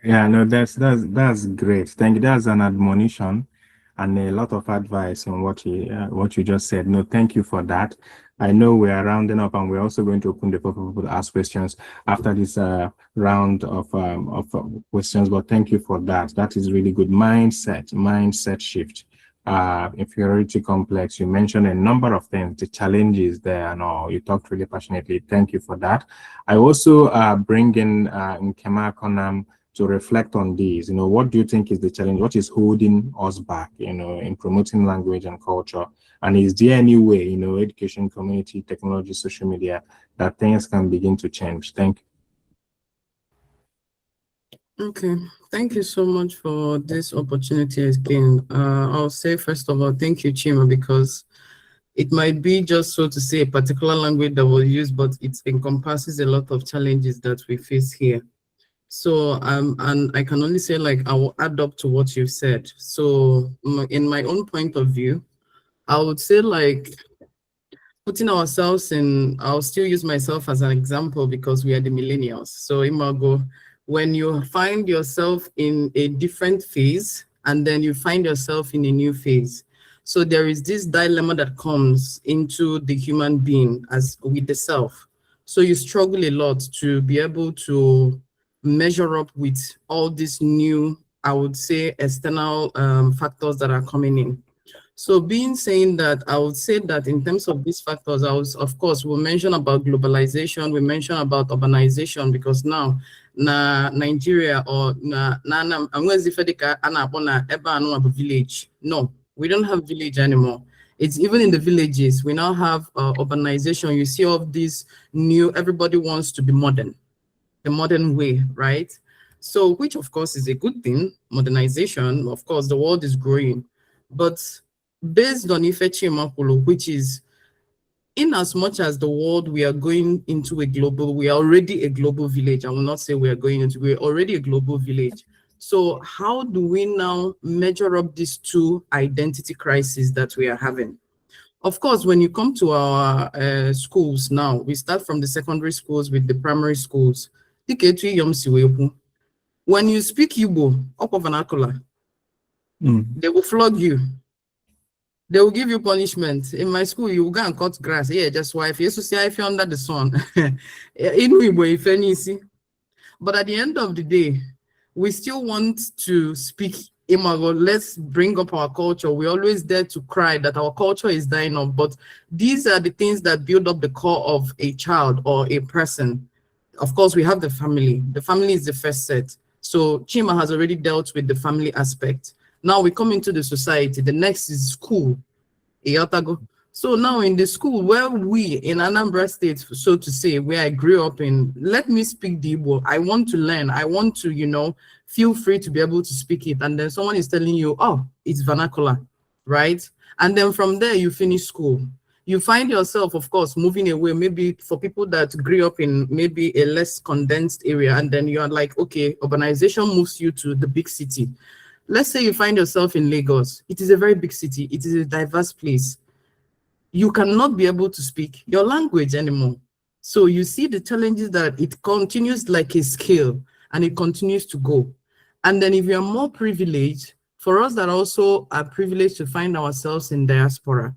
no, that's great. Thank you. That's an admonition and a lot of advice on what you just said. No, thank you for that. I know we are rounding up, and we're also going to open the floor for people to ask questions after this round of questions. But thank you for that. That is really good. Mindset shift. Inferiority complex. You mentioned a number of things, the challenges there, and all. You talked really passionately. Thank you for that. I also bring in Nkema Konam to reflect on these. What do you think is the challenge? What is holding us back, in promoting language and culture? And is there any way, education, community, technology, social media, that things can begin to change? Thank you. Okay, thank you so much for this opportunity again. I'll say first of all, thank you, Chima, because it might be just so to say a particular language that we'll use, but it encompasses a lot of challenges that we face here. So, and I can only say, like, I will add up to what you said. So, in my own point of view, I would say, like, putting ourselves in, I'll still use myself as an example because we are the millennials. So, Imago, when you find yourself in a different phase and then you find yourself in a new phase, so there is this dilemma that comes into the human being as with the self. So you struggle a lot to be able to measure up with all these new, I would say, external factors that are coming in. So being saying that, I would say that in terms of these factors, I was, of course, we'll mention about globalization, we mention about urbanization, because now, Nigeria or village. No, we don't have village anymore. It's even in the villages, we now have urbanization. You see all of these new, everybody wants to be modern, the modern way, right? So, which of course is a good thing, modernization, of course, the world is growing. But based on Ifechi Makulu, which is, in as much as the world, we are going into a global, we are already a global village. I will not say we are going into, we're already a global village. So how do we now measure up these two identity crises that we are having? Of course, when you come to our schools now, we start from the secondary schools with the primary schools. When you speak Igbo, upper vernacular, they will flog you. They will give you punishment. In my school, you will go and cut grass. Yeah, just why if you see if you're under the sun. In Igbo, if any. But at the end of the day, we still want to speak Imago. Let's bring up our culture. We're always there to cry that our culture is dying off. But these are the things that build up the core of a child or a person. Of course, we have the family. The family is the first set. So Chima has already dealt with the family aspect. Now we come into the society. The next is school. So now in the school where we in Anambra State, so to say, where I grew up in, let me speak the Igbo. I want to learn. I want to, you know, feel free to be able to speak it. And then someone is telling you, oh, it's vernacular, right? And then from there, you finish school. You find yourself, of course, moving away, maybe for people that grew up in maybe a less condensed area. And then you're like, okay, urbanization moves you to the big city. Let's say you find yourself in Lagos. It is a very big city. It is a diverse place. You cannot be able to speak your language anymore. So you see the challenges that it continues like a scale and it continues to go. And then if you're more privileged, for us that also are privileged to find ourselves in diaspora,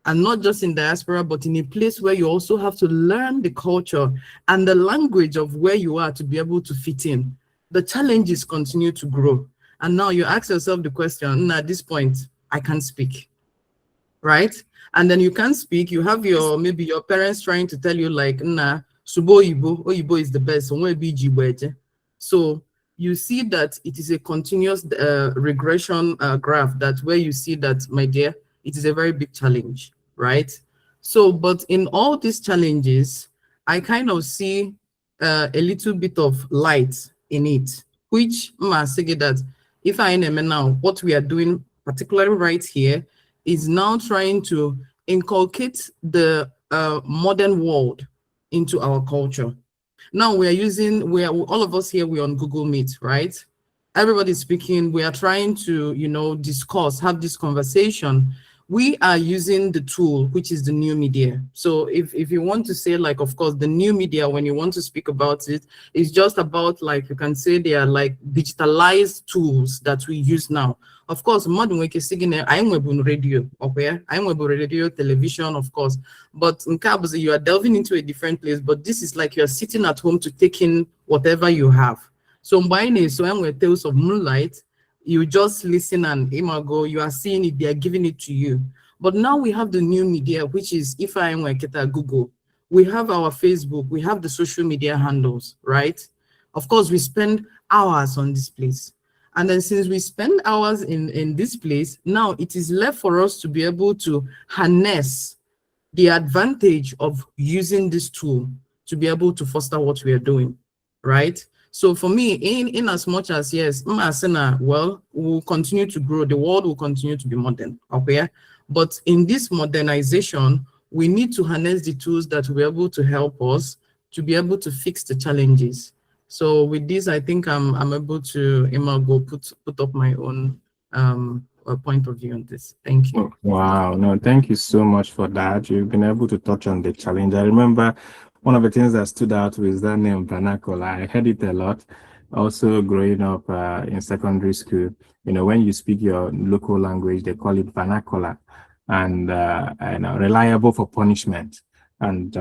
and not just in diaspora, but in a place where you also have to learn the culture and the language of where you are to be able to fit in, the challenges continue to grow. And now you ask yourself the question, at this point, I can't speak, right? And then you can't speak, you have your, maybe your parents trying to tell you like, Subo Igbo is the best, so you see that it is a continuous regression graph that where you see that, my dear, it is a very big challenge, right? So, but in all these challenges, I kind of see a little bit of light in it, which must say that if I am now, what we are doing, particularly right here, is now trying to inculcate the modern world into our culture. Now we are all of us here, we're on Google Meet, right? Everybody's speaking, we are trying to, you know, discuss, have this conversation. We are using the tool, which is the new media. So if you want to say, like, of course, the new media, when you want to speak about it, it's just about, like, you can say they are like digitalized tools that we use now. Of course, modern way I'm radio, okay? I'm radio, television, of course. But in Kabuz, you are delving into a different place, but this is like you're sitting at home to take in whatever you have. So Mbine, so I'm with Tales of Moonlight, you just listen and imago, you are seeing it, they are giving it to you. But now we have the new media, which is if I am Nkata Google, we have our Facebook, we have the social media handles, right? Of course, we spend hours on this place. And then since we spend hours in this place, now it is left for us to be able to harness the advantage of using this tool to be able to foster what we are doing, right? So for me, in as much as yes, well, we'll continue to grow, the world will continue to be modern, okay? But in this modernization, we need to harness the tools that will be able to help us to be able to fix the challenges. So with this, I think I'm able to, go put up my own point of view on this. Thank you. Wow, no, thank you so much for that. You've been able to touch on the challenge. I remember one of the things that stood out was that name vernacular. I heard it a lot. Also, growing up in secondary school, when you speak your local language, they call it vernacular, and reliable for punishment. And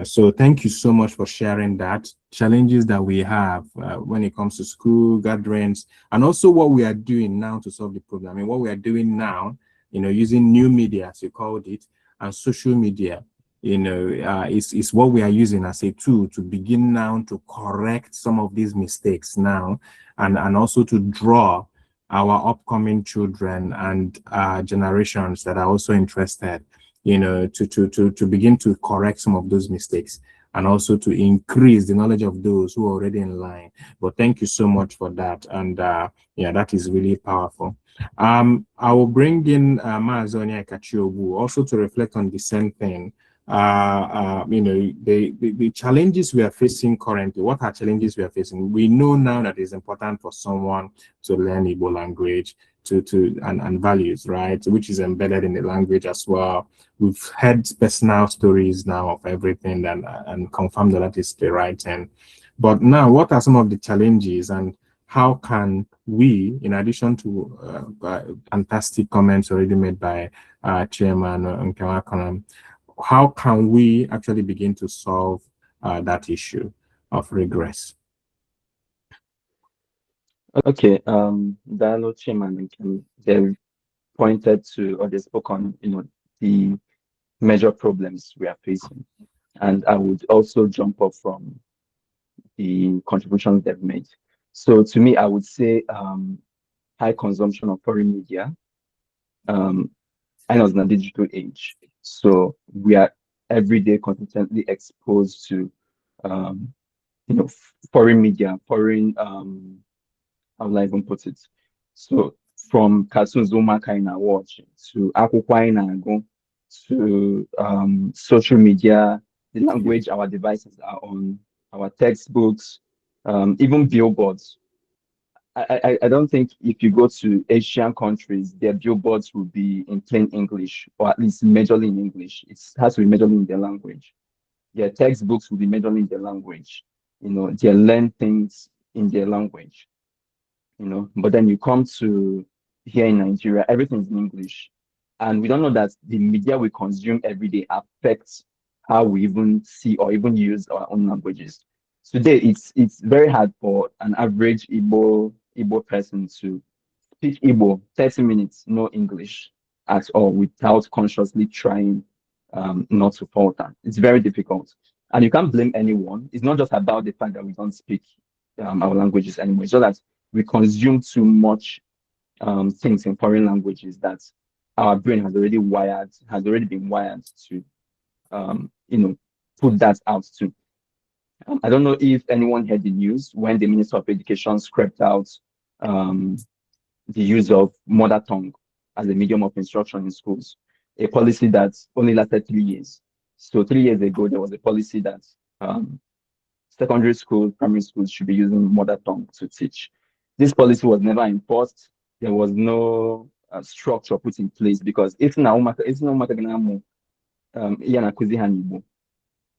so thank you so much for sharing that challenges that we have when it comes to school gatherings, and also what we are doing now to solve the problem. I mean, what we are doing now, using new media, as you called it, and social media, is what we are using as a tool to begin now to correct some of these mistakes now, and also to draw our upcoming children and generations that are also interested, to begin to correct some of those mistakes, and also to increase the knowledge of those who are already in line. But thank you so much for that. And that is really powerful. I will bring in Maazonia Kachiobu also to reflect on the same thing. The challenges we are facing currently. What are challenges we are facing? We know now that it's important for someone to learn Igbo language and values, right? Which is embedded in the language as well. We've heard personal stories now of everything and confirmed that is the right thing. But now, what are some of the challenges, and how can we, in addition to fantastic comments already made by Chairman Nkata, how can we actually begin to solve that issue of regress? Okay, Dialogue Chairman, they pointed to, or they spoke on, the major problems we are facing. And I would also jump off from the contributions they've made. So to me, I would say high consumption of foreign media. I know it's in a digital age, so we are every day consistently exposed to, foreign media, foreign, how will I even put it? So from cartoons Umaka watch to Akwukwa go to social media, the language our devices are on, our textbooks, even billboards. I don't think if you go to Asian countries, their billboards will be in plain English, or at least majorly in English. It has to be majorly in their language. Their textbooks will be majorly in their language. They learn things in their language. But then you come to here in Nigeria, everything's in English. And we don't know that the media we consume every day affects how we even see or even use our own languages. Today, it's very hard for an average Igbo person to speak Igbo 30 minutes, no English at all, without consciously trying not to falter. It's very difficult. And you can't blame anyone. It's not just about the fact that we don't speak our languages anymore. It's just that we consume too much things in foreign languages that our brain has already been wired to, put that out too. I don't know if anyone heard the news when the Minister of Education scrapped out the use of mother tongue as a medium of instruction in schools, a policy that only lasted 3 years. So 3 years ago, there was a policy that secondary school, primary schools should be using mother tongue to teach. This policy was never enforced. There was no structure put in place, because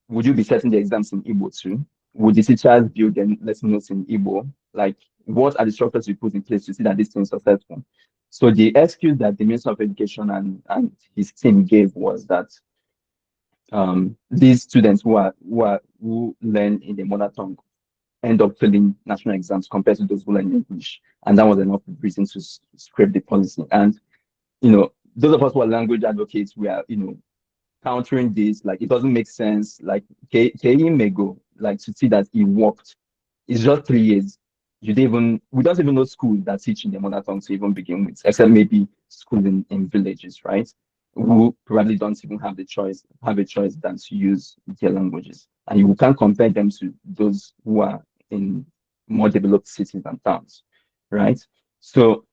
would you be setting the exams in Igbo too? Would the teachers build their lesson notes in Igbo? Like, what are the structures we put in place to see that this thing is successful? So the excuse that the Minister of Education and his team gave was that these students who learn in the mother tongue end up failing national exams compared to those who learn English, and that was enough reason to scrape the policy. And those of us who are language advocates, we are countering this. Like, it doesn't make sense. Like, Kei may go, like, to see that it worked. It's just 3 years. We don't even know schools that teach in the mother tongue to even begin with, except maybe schools in villages, right? Who probably don't even have a choice than to use their languages. And you can't compare them to those who are in more developed cities and towns, right? So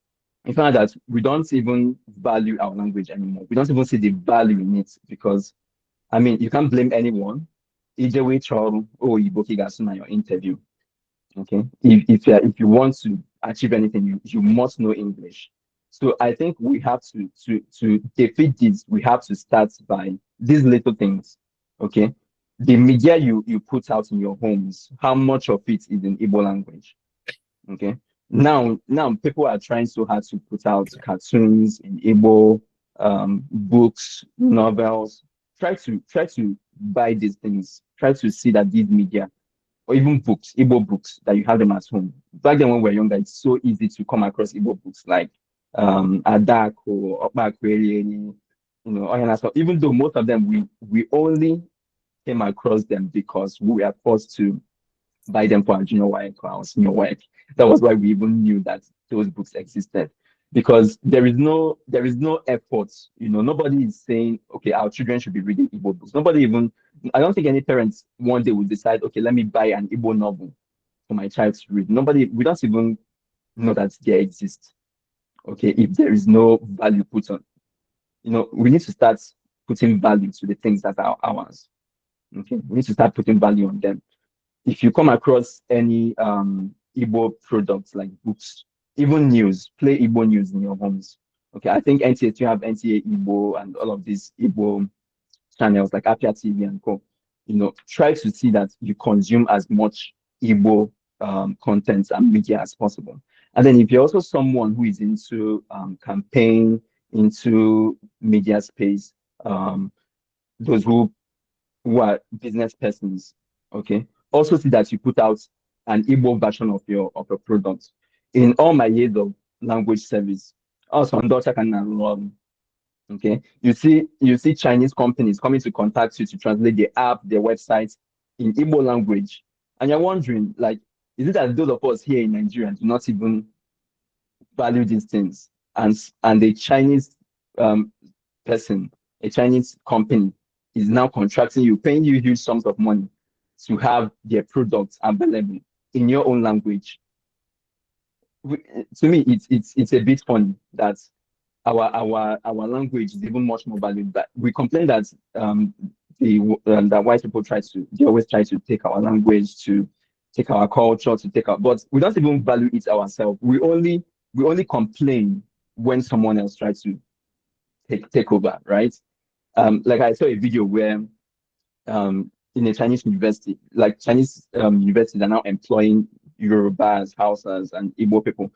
in fact that we don't even value our language anymore. We don't even see the value in it because, I mean, you can't blame anyone. Either way, your interview. Okay, if you want to achieve anything, you must know English. So I think we have to defeat this. We have to start by these little things. Okay, the media you put out in your homes, how much of it is in Igbo language? Okay, now people are trying so hard to put out cartoons in Igbo, books, novels. Try to buy these things. Try to see that these media or even books, Igbo books that you have them at home. Back then when we were younger, it's so easy to come across Igbo books like Adak or Okpakweri, all that stuff. Even though most of them we only came across them because we were forced to buy them for our junior work or our senior work. That was why we even knew that those books existed. Because there is no effort, nobody is saying, okay, our children should be reading Igbo books. Nobody even, I don't think any parents one day will decide, okay, let me buy an Igbo novel for my child to read. We don't even know that they exist. Okay, if there is no value put on, we need to start putting value to the things that are ours. Okay, we need to start putting value on them. If you come across any Igbo products like books, even news, play Igbo news in your homes. Okay, I think you have NTA Igbo and all of these Igbo channels like Apia TV and co. Try to see that you consume as much Igbo content and media as possible. And then if you're also someone who is into campaign, into media space, those who are business persons, okay, also see that you put out an Igbo version of your product. In all my years of language service, also on Dutch can okay, you see Chinese companies coming to contact you to translate their app, their websites in Igbo language, and you're wondering, like, is it that those of us here in Nigeria do not even value these things, and the Chinese person, a Chinese company, is now contracting you, paying you huge sums of money to have their products available in your own language? To me, it's a bit funny that our language is even much more valued. But we complain that that white people always try to take our language, to take our culture, but we don't even value it ourselves. We only complain when someone else tries to take over, right? Like I saw a video where in a Chinese university, like Chinese universities are now employing Yorubas, Hausas, and Igbo people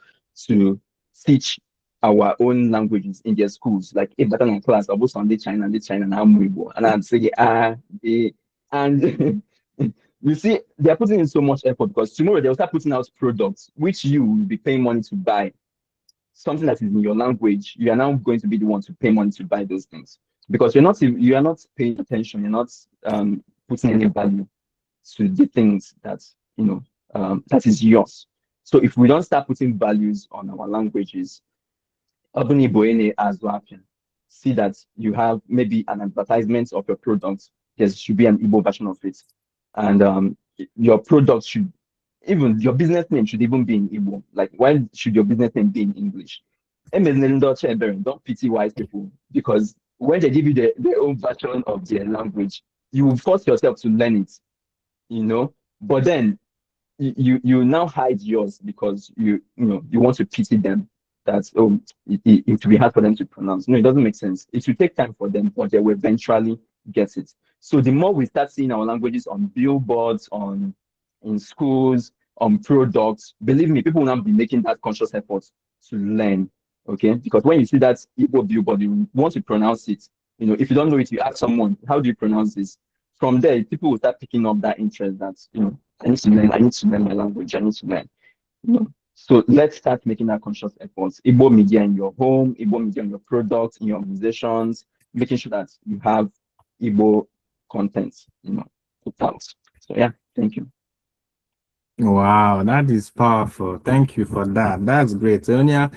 to teach our own languages in their schools. Like if that's in class, I'll Sunday China, and now Igbo, and I'd say and you see, they're putting in so much effort because tomorrow they'll start putting out products which you will be paying money to buy. Something that is in your language, you are now going to be the one to pay money to buy those things because you are not paying attention. You're not putting any value to the things that that is yours. So if we don't start putting values on our languages, see that you have maybe an advertisement of your product, there should be an Igbo version of it, and your product should, even your business name should even be in Igbo. Like, why should your business name be in English? Don't pity white people, because when they give you their own version of their language, you will force yourself to learn it, but then you now hide yours because you want to pity them. That's it will be hard for them to pronounce. No, it doesn't make sense. It should take time for them, but they will eventually get it. So the more we start seeing our languages on billboards, in schools, on products, believe me, people will not be making that conscious effort to learn. Okay, because when you see that Igbo billboard, you want to pronounce it. If you don't know it, you ask someone, how do you pronounce this? From there, people will start picking up that interest that, I need to learn, I need to learn my language, I need to learn. So let's start making that conscious efforts. Igbo media in your home, Igbo media in your products, in your organizations, making sure that you have Igbo content, put out. So yeah, thank you. Wow, that is powerful. Thank you for that. That's great. Like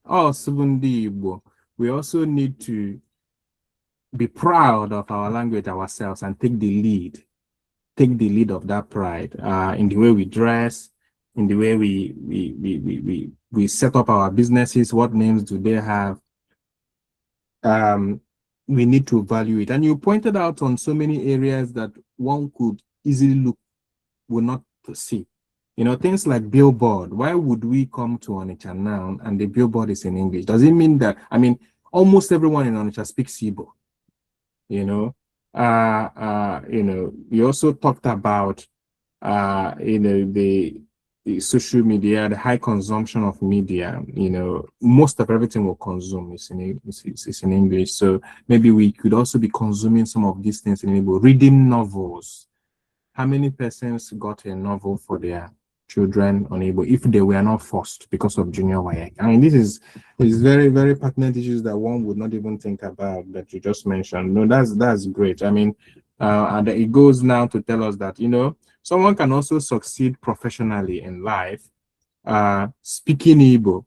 us, Ndi Igbo, we also need to be proud of our language ourselves and take the lead take the lead of that pride in the way we dress, in the way we set up our businesses. What names do they have? We need to value it. And you pointed out on so many areas that one could easily would not see. You know, things like billboard. Why would we come to Onitsha now and the billboard is in English? Does it mean that, I mean, almost everyone in Onitsha speaks Igbo, you know? We also talked about, the social media, the high consumption of media. You know, most of everything we consume is in English. So maybe we could also be consuming some of these things in Igbo. Reading novels. How many persons got a novel for their children on Igbo if they were not forced because of junior WAEC? I mean, this is very, very pertinent issues that one would not even think about that you just mentioned. No, that's great. I mean, and it goes now to tell us that, you know, someone can also succeed professionally in life speaking Igbo.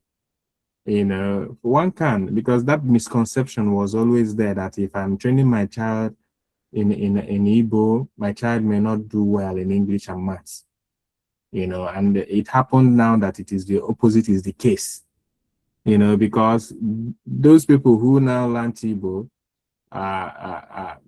You know, one can, because that misconception was always there that if I'm training my child in Igbo, my child may not do well in English and maths. You know, and it happened now that it is the opposite is the case. You know, because those people who now learn Igbo,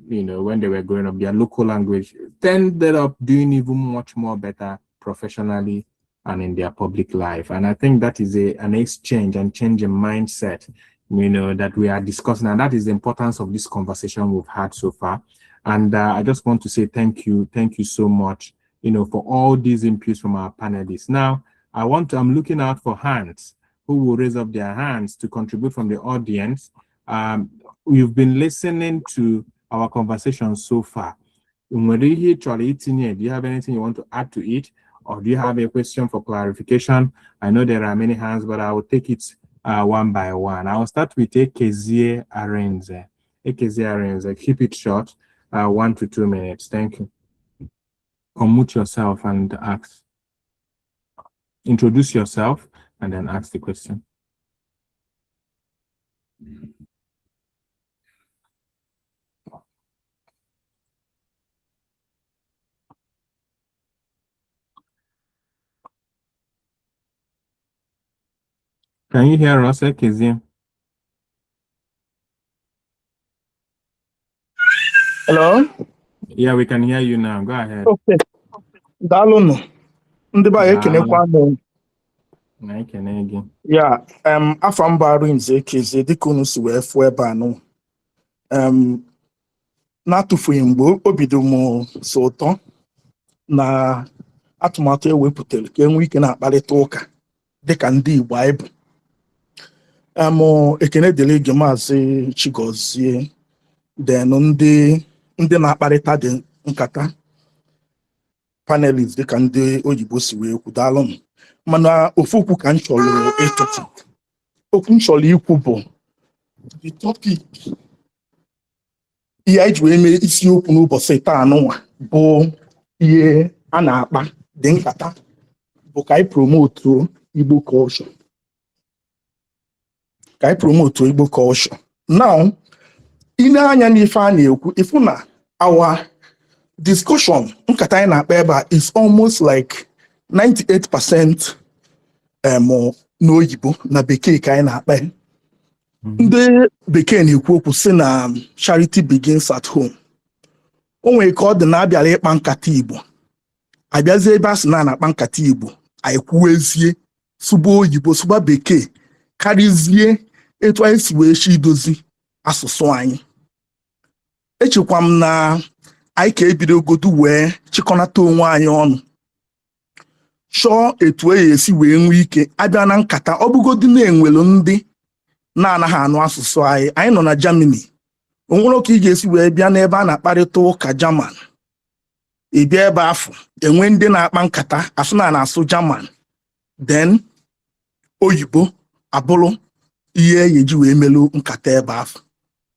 you know, when they were growing up, their local language ended up doing even much more better professionally and in their public life. And I think that is an exchange and change in mindset, you know, that we are discussing. And that is the importance of this conversation we've had so far. And I just want to say thank you so much, you know, for all these inputs from our panelists. Now, I'm looking out for hands who will raise up their hands to contribute from the audience. We've been listening to our conversation so far. Do you have anything you want to add to it? Or do you have a question for clarification? I know there are many hands, but I will take it one by one. I will start with Ekezie Arenze. Ekezie Arenze, keep it short, 1 to 2 minutes. Thank you. Unmute yourself and ask. Introduce yourself and then ask the question. Can you hear us, Ekezie? Hello? Yeah, we can hear you now. Go ahead. Okay. Daalụnụ. Ndị be anyị ekenekwa m. Ya, afọ mba Arinze Ekezie dịka unu si wee fụ ebe anụ. Na-atụfughị mgbe o bido m so ụtọ na atụmatụ ewepụtara ka enwe ike na-akparịta ụka dịka ndị Igbo anyị bụ. Ekene dịrị gị Maazị Chigozie then ndị na-akparịta dị nkata panelists dịka ndị oyibo si wee kwu daalụnụ. Mana ofu okwu ka m chọrọ ịtụtụ. Okwu m chọrọ ikwu bụ the topic ihe anyị ji wee mee isiokwu n'ụbọchị taa anụnwa bụ ihe a na-akpa dị nkata bụ ka anyị promote Igbo culture. Ka anyị promote Igbo culture. Now, ile anya n'ife a na-ekwu ifu na our discussion nkata anyị na-akpa ebe a is almost like 98% n'oyibo na bekee ka anyị na-akpa. Ndị bekee na-ekwu okwu si na charity begins at home. O nwere ka ọ dị na abịara ịkpa nkata Igbo, abịazie ebe a sị na na-akpa nkata Igbo anyị kwuezie sụba oyibo sụba bekee karịzie etu anyị si wee chi idozi asụsụ anyị. Echekwa m na anyị ka ebidogodu wee chịkọnata onwe anyị ọnụ chọọ etu esi wee nwee ike abịa na nkata ọ bụgodu na-enwelu ndị na-anaghị anụ asụsụ anyị. Anyị nọ na Germany, o nwere ka ị ga-esi wee bịa n'ebe a na-akparịta ụka German, ị bịa ebe afọ enwe ndị na-akpa nkata asụ na-asụ German, then oyibo abụrụ ihe eji wee melu nkata ebe afọ.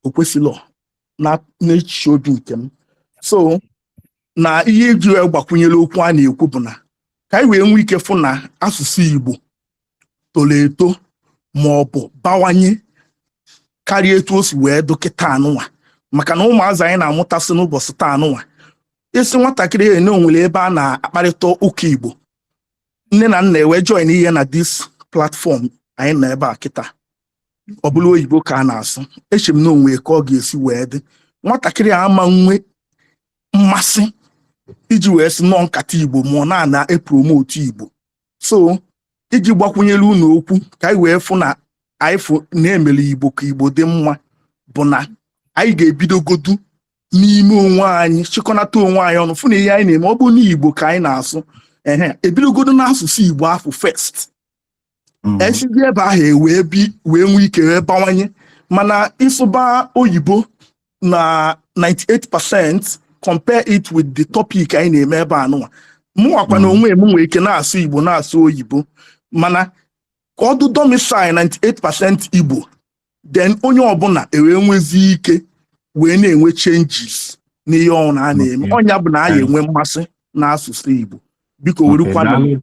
O kwesịrị na-echiche obi nke m. So na ihe eji wee gbakwunyere okwu a na-ekwu bụ na ka anyị wee nwee ike fụ na asụsụ Igbo toro eto ma ọ bụ bawanye karịa etu o si wee dọkịta anụnwa, maka na ụmụazị anyị na-amụtasị n'ụbọchị taa anụnwa isi nwatakịrị ya na onwere ebe a na-akparịta ụka Igbo nne na nna ewe join ihe na this platform anyị na ebe a kịta ọ bụla oyibo ka a na-asụ eche m na onwe ka ọ ga-esi wee dị nwatakịrị a ama nwe mmasị iji wee si nọ nkata Igbo ma ọ na-epromote Igbo so iji gbakwunyere unu okwu ka anyị wee fụ na anyị fụ na-emere Igbo ka Igbo dị mma bụ na anyị ga-ebidogodu n'ime onwe anyị chịkọnata onwe anyị ọnụ fụ na ihe anyị na-eme ọ bụ n'Igbo ka anyị na-asụ ebidogodu n'asụsụ Igbo afụ first esidi ebe ahụ wee nwee ike wee bawanye mana ịsụba oyibo na 98% compare it with the topic anyị na-eme ebe anụnwa mụnwakwa na onwe m nwee ike na-asụ Igbo na-asụ oyibo mana ka ọ dị domicile 98% Igbo then onye ọbụla ewee nwezi ike wee na-enwe changes n'ihe ọhụrụ a na-eme ọnya bụ na anyị enwe mmasị n'asụsụ Igbo biko werukwanụ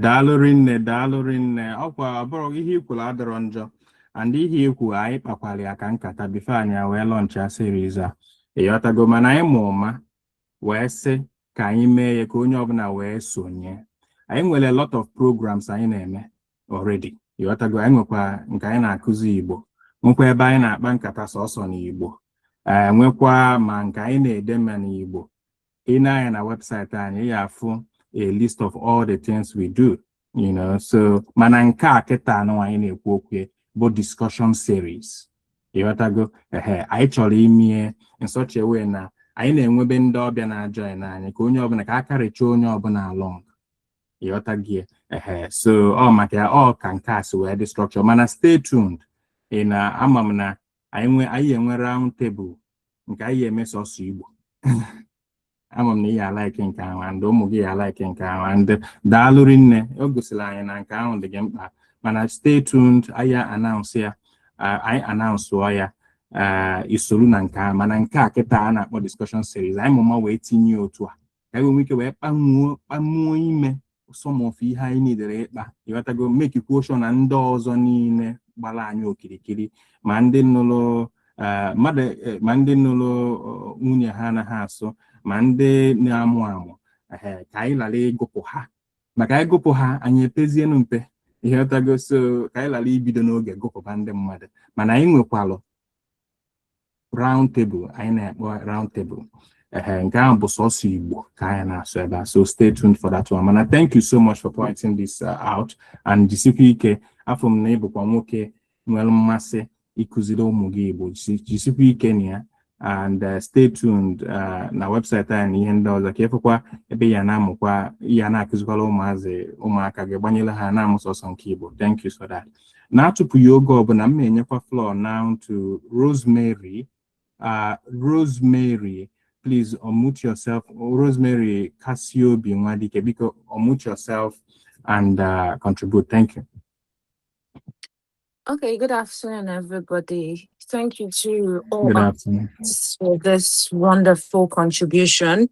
daalụ rinne ọkwa bụrụ ihe ikwuru adịrọ njọ and ihe ikwu anyị kpakwara ya ka nkata bifo anyị wee lọncha series a ịghọtago mana anyị ma ụma wee sị ka anyị mee ya ka onye ọbụla wee sonye anyị nwere a lot of programs anyị na-eme already ịghọtago anyị nwekwa nke anyị na-akụzi Igbo nwekwa ebe anyị na-akpa nkata sọsọ n'Igbo nwekwa ma nke anyị na-edeme n'Igbo ị na-anya na webụsaịtị anyị ya afụ a list of all the things we do, you know. So mana nke a kịta anụ anyị na-ekwu okwu bụ discussion series ịghọtago anyị chọrọ ime in such a way na anyị na-enwebe ndị ọbịa na-ajoin anyị ka onye ọbụla ka akarịcha onye ọbụla along ịghọtago so ọ maka ya ọ ka nke a si wee dị structure mana stay tuned na ama m na anyị enwe round table nke anyị eme sọsọ Igbo ama m na ihe alaike nke ahụ and ụmụ gị alaike nke ahụ and daalụ rinne o gosiri anyị na nke ahụ dị gị mkpa mana stay tuned anyị announce ya anyị announce ya isoro na nke ahụ mana nke a kịta a na-akpọ discussion series anyị mụma wee tinye otu a ka anyị nwee ike wee kpamuo ime some of ihe anyị nidere ịkpa ịghọtago make sure na ndị ọzọ niile gbara anyị okirikiri ma ndị nụrụ mmadụ ma ndị nụrụ nwunye ha anaghị asụ ma ndị na-amụ amụ ka anyị lara ịgụpụ ha maka anyị gụpụ ha anyị epezienu mpe ịghọtago so ka anyị lara ibido n'oge gụpụba ndị mmadụ mana anyị nwekwalụ round table anyị na-akpọ round table nke ahụ bụ sọsọ Igbo ka anyị na-asụ ebe a so stay tuned for that one mana thank you so much for pointing this out and jisikwa ike afọ m na ịbụkwa nwoke nwere mmasị ịkụziri ụmụ gị Igbo jisikwa ike na ya and stay tuned na webụsaịtị anyị na ihe ndị ọzọ ka ịfụkwa ebe ya na-amụkwa ya na-akụzikwala ụmụaka gị gbanyere ha na-amụ sọsọ nke Igbo thank you for that na-atụpụghị oge ọbụla m na-enyekwa floor now to Rosemary. Rosemary, please unmute yourself. Rosemary Casiobi Nwadike, because unmute yourself and contribute. Thank you. Okay, good afternoon, everybody. Thank you to all Good afternoon. for this wonderful contribution.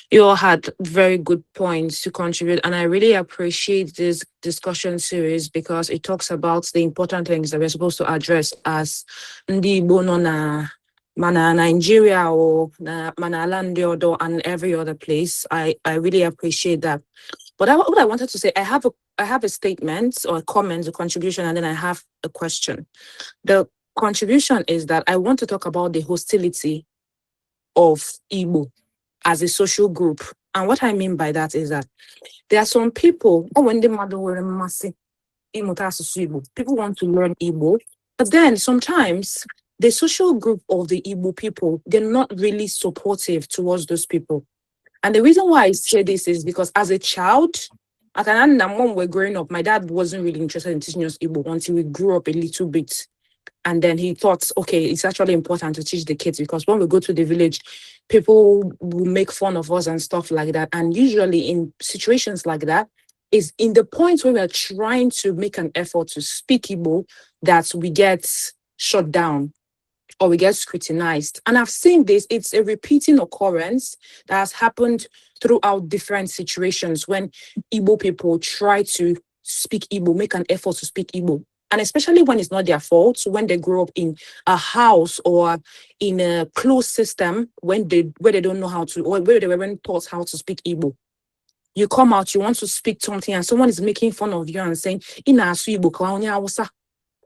You all had very good points to contribute, and I really appreciate this discussion series because it talks about the important things that we're supposed to address as Ndi Igbo no na mana Nigeria or mana Landiodo and every other place. I really appreciate that. But what I wanted to say, I have a statement or a comment, a contribution, and then I have a question. The contribution is that I want to talk about the hostility of Igbo as a social group. And what I mean by that is that there are some people, when the mother were massive, people want to learn Igbo, but then sometimes the social group of the Igbo people, they're not really supportive towards those people. And the reason why I say this is because as a child, when we were growing up, my dad wasn't really interested in teaching us Igbo until we grew up a little bit. And then he thought, okay, it's actually important to teach the kids because when we go to the village, people will make fun of us and stuff like that. And usually in situations like that, is in the point where we are trying to make an effort to speak Igbo that we get shut down or we get scrutinized. And I've seen this, it's a repeating occurrence that has happened throughout different situations when Igbo people try to speak Igbo, make an effort to speak Igbo. And especially when it's not their fault, when they grow up in a house or in a closed system, where they don't know how to, or where they weren't taught how to speak Igbo. You come out, you want to speak something, and someone is making fun of you and saying,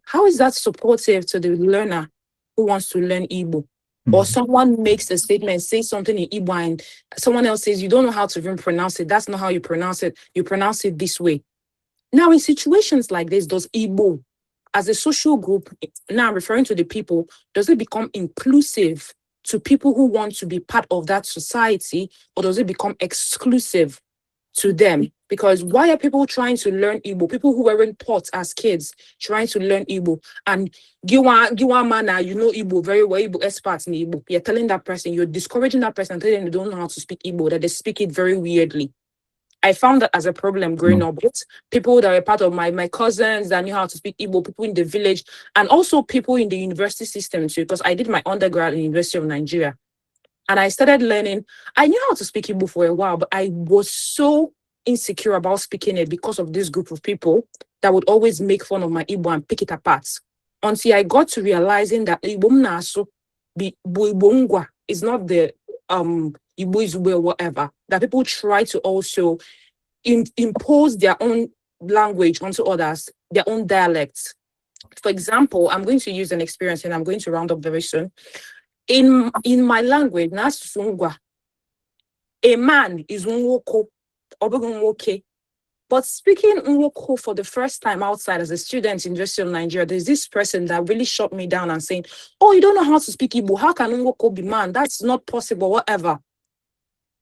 how is that supportive to the learner who wants to learn Igbo? Or someone makes a statement, says something in Igbo, and someone else says, you don't know how to even pronounce it. That's not how you pronounce it. You pronounce it this way. Now, in situations like this, does Igbo, as a social group, now referring to the people, does it become inclusive to people who want to be part of that society, or does it become exclusive to them? Because why are people trying to learn Igbo? People who weren't taught as kids trying to learn Igbo, and Giwa Mana, you know Igbo very well, Igbo experts in Igbo. You're telling that person, you're discouraging that person, telling them they don't know how to speak Igbo, that they speak it very weirdly. I found that as a problem growing up with people that were part of my cousins that knew how to speak Igbo, people in the village, and also people in the university system too, because I did my undergrad in the University of Nigeria. And I started learning. I knew how to speak Igbo for a while, but I was so insecure about speaking it because of this group of people that would always make fun of my Igbo and pick it apart. Until I got to realizing that Igbo Mnaso is not the Igbo is or whatever, that people try to also impose their own language onto others, their own dialects. For example, I'm going to use an experience and I'm going to round up very soon. In my language, a man is Nwoko, but speaking Nwoko for the first time outside as a student in University of Nigeria, there's this person that really shut me down and saying, oh, you don't know how to speak Igbo. How can Nwoko be man? That's not possible, whatever.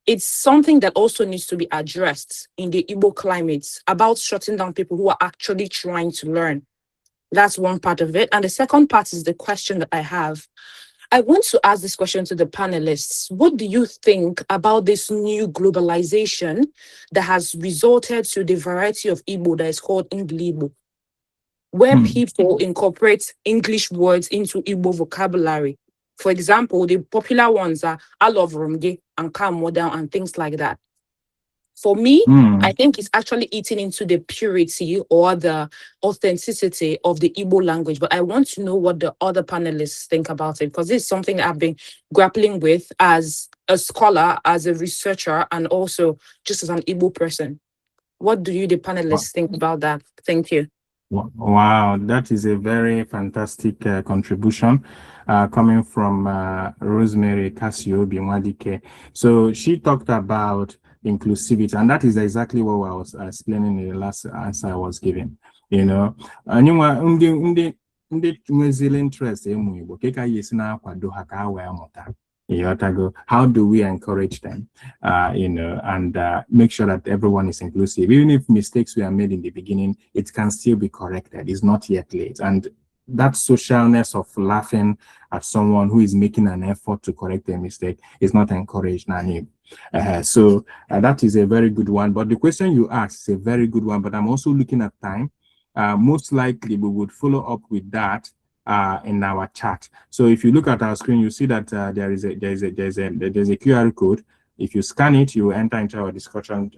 It's something that also needs to be addressed in the Igbo climates about shutting down people who are actually trying to learn. That's one part of it. And the second part is the question that I have. I want to ask this question to the panelists. What do you think about this new globalization that has resulted to the variety of Igbo that is called Ndi Igbo, where people incorporate English words into Igbo vocabulary? For example, the popular ones are Alovronge and Kamodam and things like that. For me, I think it's actually eating into the purity or the authenticity of the Igbo language. But I want to know what the other panelists think about it, because this is something I've been grappling with as a scholar, as a researcher, and also just as an Igbo person. What do you, the panelists, think about that? Thank you. Wow, that is a very fantastic contribution coming from Rosemary Casio Bimwadike. So she talked about inclusivity, and that is exactly what I was explaining in the last answer I was giving. You know, interest how do we encourage them, you know, and make sure that everyone is inclusive? Even if mistakes were made in the beginning, it can still be corrected. It's not yet late. And that socialness of laughing at someone who is making an effort to correct a mistake is not encouraged. So that is a very good one. But the question you asked is a very good one, but I'm also looking at time. Most likely we would follow up with that in our chat. So if you look at our screen, you see that there's a QR code. If you scan it, you will enter into our discussion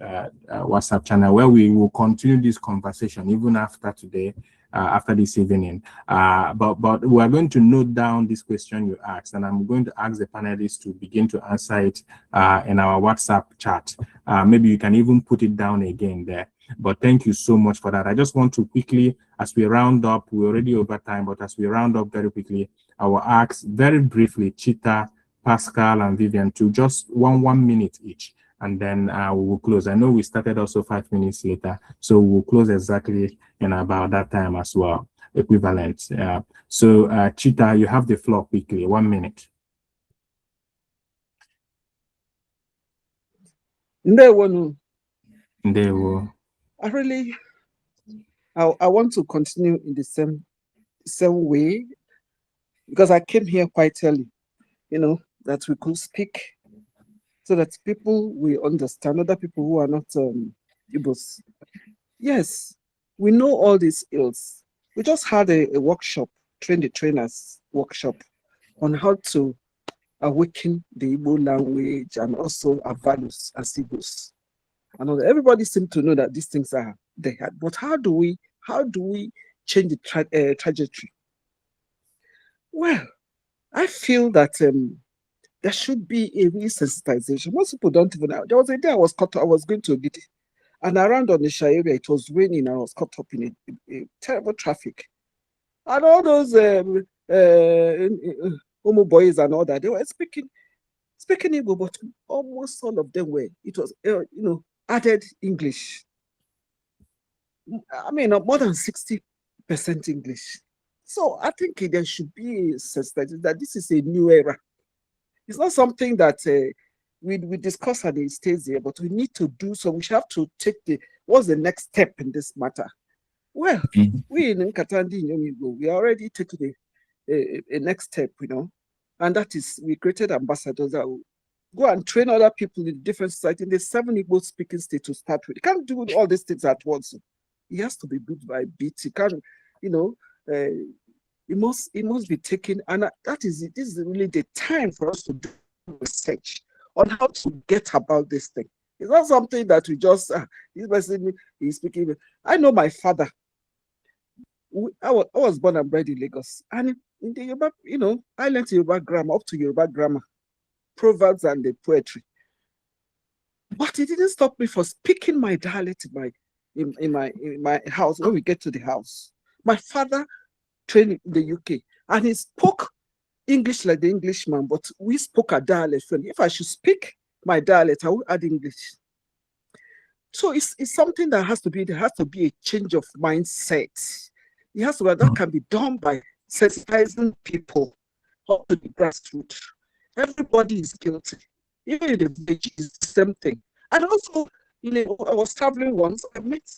WhatsApp channel, where we will continue this conversation even after today, after this evening. But we are going to note down this question you asked, and I'm going to ask the panelists to begin to answer it in our WhatsApp chat. Maybe you can even put it down again there. But thank you so much for that. I just want to quickly, as we round up, we're already over time, but as we round up very quickly, I will ask very briefly Chita, Pascal, and Vivian to just one minute each, and then we will close. I know we started also 5 minutes later, so we'll close exactly in about that time as well, equivalent. So Chita, you have the floor quickly, 1 minute. Ndewo. I want to continue in the same way, because I came here quite early, you know, that we could speak so that people will understand, other people who are not Igbos. Yes, we know all these ills. We just had a workshop, train the trainers workshop, on how to awaken the Igbo language and also our values as Igbos. And everybody seems to know that these things are there. But how do we change the trajectory? Well, I feel that there should be a resensitization. Most people don't even know. There was a day I was going to a meeting, and around on the Shire area, it was raining, and I was caught up in a terrible traffic. And all those homo boys and all that, they were speaking Igbo, but almost all of them were, it was, added English. I mean, more than 60% English. So I think there should be a sense that this is a new era. It's not something that we discuss and it stays here, but we need to do so. We should have to take what's the next step in this matter? Well, we in Nkata Igbo, we are already taking a next step, and that is we created ambassadors that will go and train other people in different societies in the 7 Igbo speaking states to start with. You can't do all these things at once. It has to be bit by bit. You can't, it must be taken, and this is really the time for us to do research on how to get about this thing. It's not something that we just this person is speaking. I know my father. I was born and bred in Lagos, and in the Yoruba, I learned Yoruba grammar, up to Yoruba grammar, proverbs and the poetry. But it didn't stop me from speaking my dialect in my house when we get to the house. My father trained in the UK, and he spoke English like the Englishman, but we spoke a dialect. If I should speak my dialect, I will add English. So it's something that there has to be a change of mindset. That can be done by sensitizing people up to the grassroots. Everybody is guilty. Even in the village, it's the same thing. And also, I was traveling once. I met,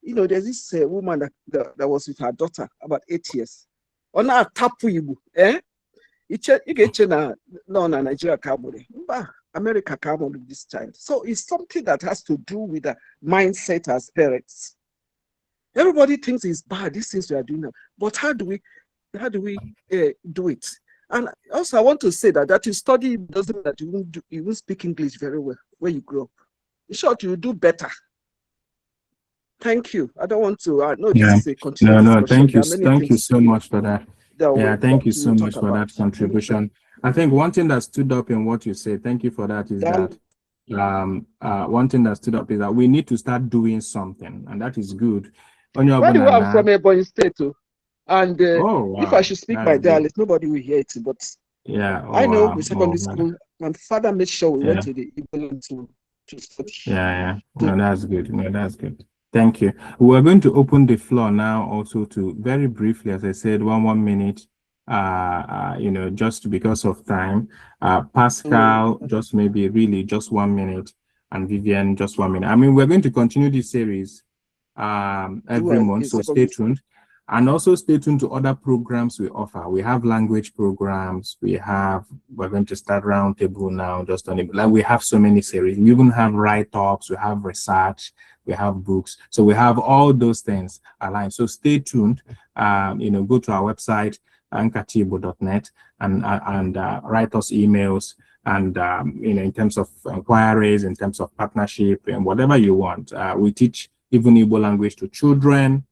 there's this woman that was with her daughter, about 8 years. On a tapu Igbo, you get na Nigeria Kamori, America Kamori this child. So it's something that has to do with the mindset as parents. Everybody thinks it's bad, these things we are doing now. But how do we do it? And also, I want to say that you study doesn't mean that you won't speak English very well when you grow up. In short, you do better. Thank you. I don't want to. This is a continuous discussion. Thank you so much for that. Thank you so much for that contribution. I think one thing that stood up in what you said, thank you for that, is that one thing that stood up is that we need to start doing something, and that is good. By the way, I'm from Ebonyi State too. And if I should speak my dialect, nobody will hear it. But I know with secondary school, my father made sure we went to the Igbo to study. No, that's good. No, that's good. Thank you. We're going to open the floor now also to, very briefly, as I said, one minute, just because of time. Pascal, just maybe really just 1 minute, and Vivian, just 1 minute. I mean, we're going to continue this series every month, so stay tuned. And also stay tuned to other programs we offer. We have language programs. We're going to start roundtable now, just on it. Like, we have so many series. We even have write-ups, we have research, we have books. So we have all those things aligned. So stay tuned. Go to our website, nkataigbo.net, and write us emails. And in terms of inquiries, in terms of partnership, and whatever you want. We teach even Igbo language to children,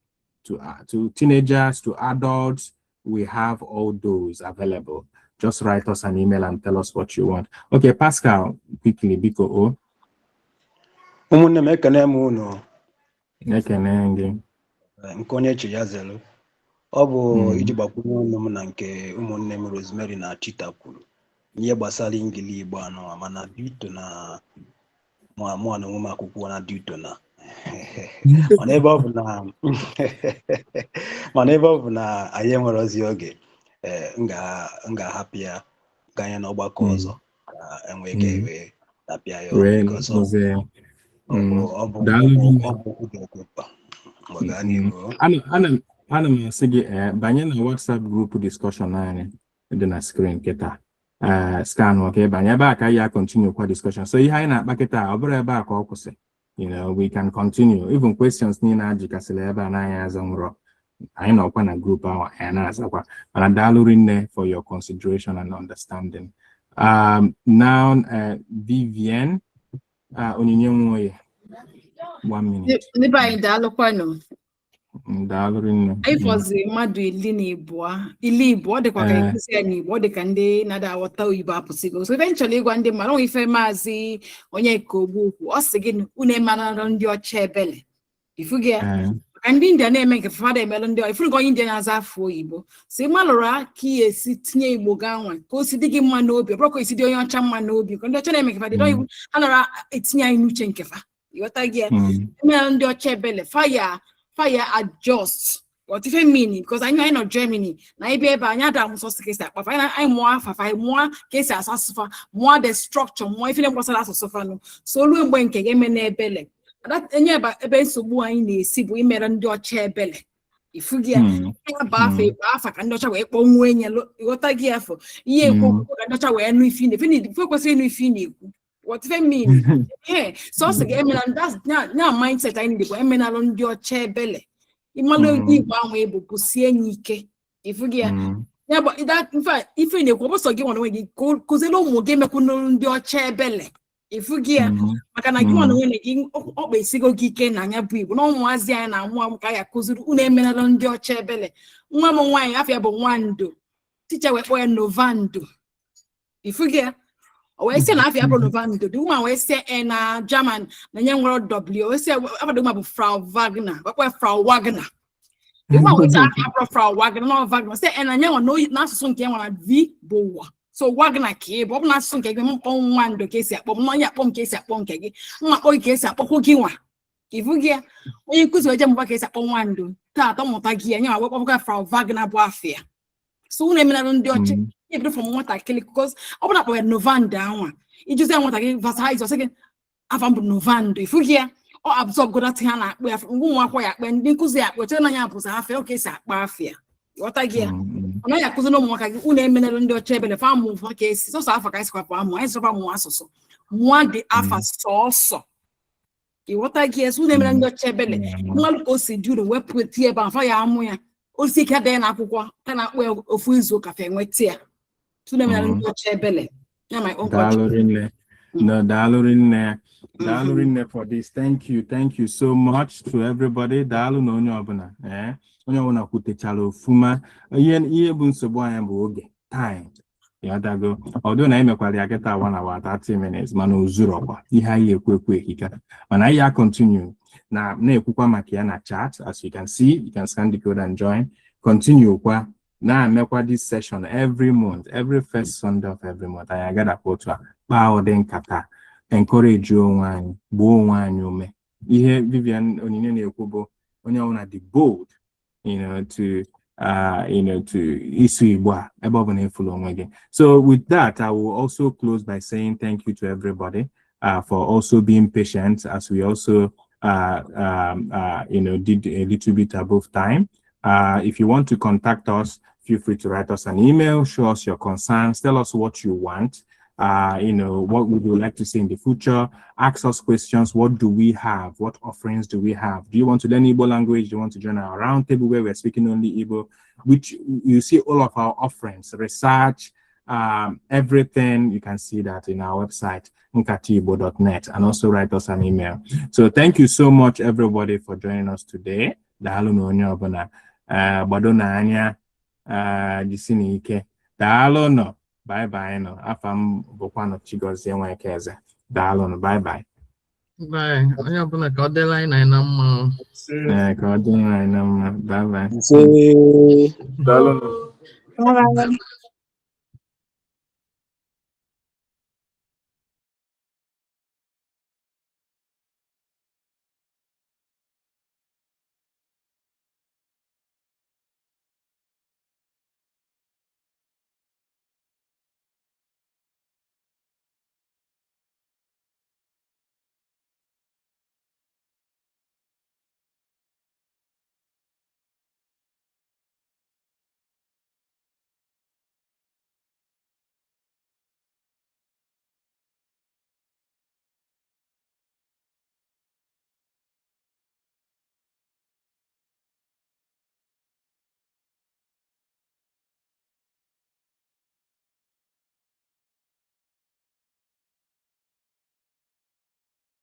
to teenagers, to adults. We have all those available. Just write us an email and tell us what you want. Okay, Pascal, quickly, Biko. Nkonye Chiyazelu. Ọ bụ iji gbakwunye ọnụ m na nke ụmụnne m Rosemary na Chita kwuru ihe gbasara Ingili Igbo anọ, mana dito na mụ na onwe m akwụkwọ na dito na mana ebe ọ bụ na anyị enwere ozi oge m ga-ahapụ ya ganye n'ọgbakọ ọzọ ka enwee ike wee tapịa ya ọ bụ ana m asị gị banye na WhatsApp group discussion anyị dị na screen kịta scan okay banye ebe a ka ya continue kwa discussion. So ihe anyị na-akpa kịta ọ bụrụ ebe a ka ọ kwụsị. We can continue. Even questions niile ajikasịrị ebe a na-anya aza nrọ anyị nọkwa na group ahụ anyị na-azakwa, mana daalụ rinne for your consideration and understanding. Now Vivian onyinye nwoye 1 minute. Ifozi mmadụ ili na Igbo ọ dịkwa ka ikuzi ya n'Igbo ọ dị ka ndị na-ada aghọta oyibo apụsịgo so eventually ịgwa ndị mmadụ onwe ife maazị onye Kogbu okwu ọ sị gị unu emanara ndị ọcha ebele ifu gị ya ka ndị India na-eme nke fada emelụ ndị ifuru onye India na-aza afọ oyibo si malụrụ ka ị esi tinye Igbo ga nwa ka o si dị gị mma n'obi ọ bụrụ ka esi dị onye ọcha mma n'obi ka ndị ọcha na-eme nke fada iwu ha nara etinye anyị n'uche nke fa ịghọta gị ya emelụ ndị ọcha ebele fire adjust what if I mean because I know I know Germany na ibe ebe anya da muso sikese akpa I more fafa more case asasufa more the structure more if you gbasara asasufa no so olu mgbe nke ga eme na ebele that enye ba ebe nsogbu anyị na-esi bụ imere ndị ọcha ebele ifugi ya ba afa ka ndị ọcha wee kpọ nwa enye ịghọta gị afọ ihe ekwu ka ndị ọcha wee nụ ifi na kwesịrị ịnụ ifi na-ekwu what if I mean yeah so so ga eme na that's na mindset anyị dị bụ eme na ndị ọcha ebele Imalo Igbo anwe bụ kwụsie enyi ike ifugi ya ya bụ that in fact ife na-ekwu ọbụsọ gị nwanwe gị kụziere ụmụ gị mekwunu ndị ọcha ebele ifugi ya maka na gị nwanwe gị ọkpa esigo gị ike na anya bụ Igbo na ụmụazị anyị na-amụ ka ya kụziri unu emenala ndị ọcha ebele nwa m nwaanyị afọ ya bụ Nwando ticha wee kpọ ya Novando ifugi ya o wee sị na afọ ya bụ Novando dị ụmụ wee sị na German na nye nwere W wee sị afọ ma bụ Frau Wagner wakwa Frau Wagner ụmụ wee sị afọ Frau Wagner na Wagner sị na nye nwa n'asụsụ nke nwere V bụ ụwa so Wagner ka ị bụ ọ bụ n'asụsụ nke gị mkpọ Nwando ka esi akpọ m na onye akpọ m ka esi akpọ nke gị mma akpọ gị ka esi akpọkwu gị nwa ifu gị onye nkụzi oje mgba ka esi akpọ Nwando taata mụta gị ya nye nwa wekpọkwa Frau Wagner bụ afọ ya so unu emenalụ ndị ọcha ebe from nwatakịrị because ọ bụ na akpọ ya Novando anwa ijuzi nwatakịrị vasaiz ọsị gị afa mbụ Novando ifu gị ya ọ absorb godati ha na-akpọ ya nwa akwọ ya akpa ndị nkụzi ya akpọ chere na ya abụzi afọ ya ka esi akpa afọ ya ghọta gị ya ọ naghị akụzi na ụmụnwaka gị unu emenalụ ndị ọcha ebele fa amụ ụfọ ka esi sọsọ afọ ka esi kwapụ amụ anyị sọkwa mụọ asụsụ mụọ dị afa sọsọ ịghọta gị ya so unu emenalụ ndị ọcha ebele mmadụ ka o si dị uru wepụ tie ebe afọ ya amụ ya osi ike adịghị n'akwụkwọ ka na-akpọ ya ofu izu ụka fa enweta ya tụna mere ndị ọcha ebele ya my own Daalụ rinne for this. Thank you so much to everybody. Daalụ na onye ọbụla onye ọbụla kwutechara ofuma ihe bụ nsogbu anyị bụ oge time ya dago ọdụ na emekwara ya kịta 1 hour 30 minutes mana ozuru ọkwa ihe anyị ekwe ehika mana anyị ya continue na-ekwukwa maka ya na chat. As you can see, you can scan the code and join. Continue kwa na-emekwa this session every month, every first Sunday of every month. Anyị agada otu a kpaa ụdị nkata, encourage onwe anyị, gbuo onwe anyị ume. Ihe Vivian Onyinye na-ekwu bụ onye ọbụla dị bold, to isu Igbo a ebe ọ bụ na efulu onwe gị. So with that, I will also close by saying thank you to everybody for also being patient as we also did a little bit above time. If you want to contact us, feel free to write us an email, show us your concerns, tell us what you want, what would you like to see in the future, ask us questions. What do we have? What offerings do we have? Do you want to learn Igbo language? Do you want to join our roundtable where we're speaking only Igbo? Which you see all of our offerings, research, everything. You can see that in our website, nkataigbo.net, and also write us an email. So thank you so much, everybody, for joining us today. Daalụ na onye ọbụla gbado na anya jisini ike. Daalụ nọ. Bye bye nọ. Afa m bụkwa nọ Chigozie Nwekeze. Daalụ nọ. Bye bye. Bye. Onye ọbụla ka ọ dịla anyị na mma. Ka ọ dịla anyị na mma. Bye bye. Daalụ nọ.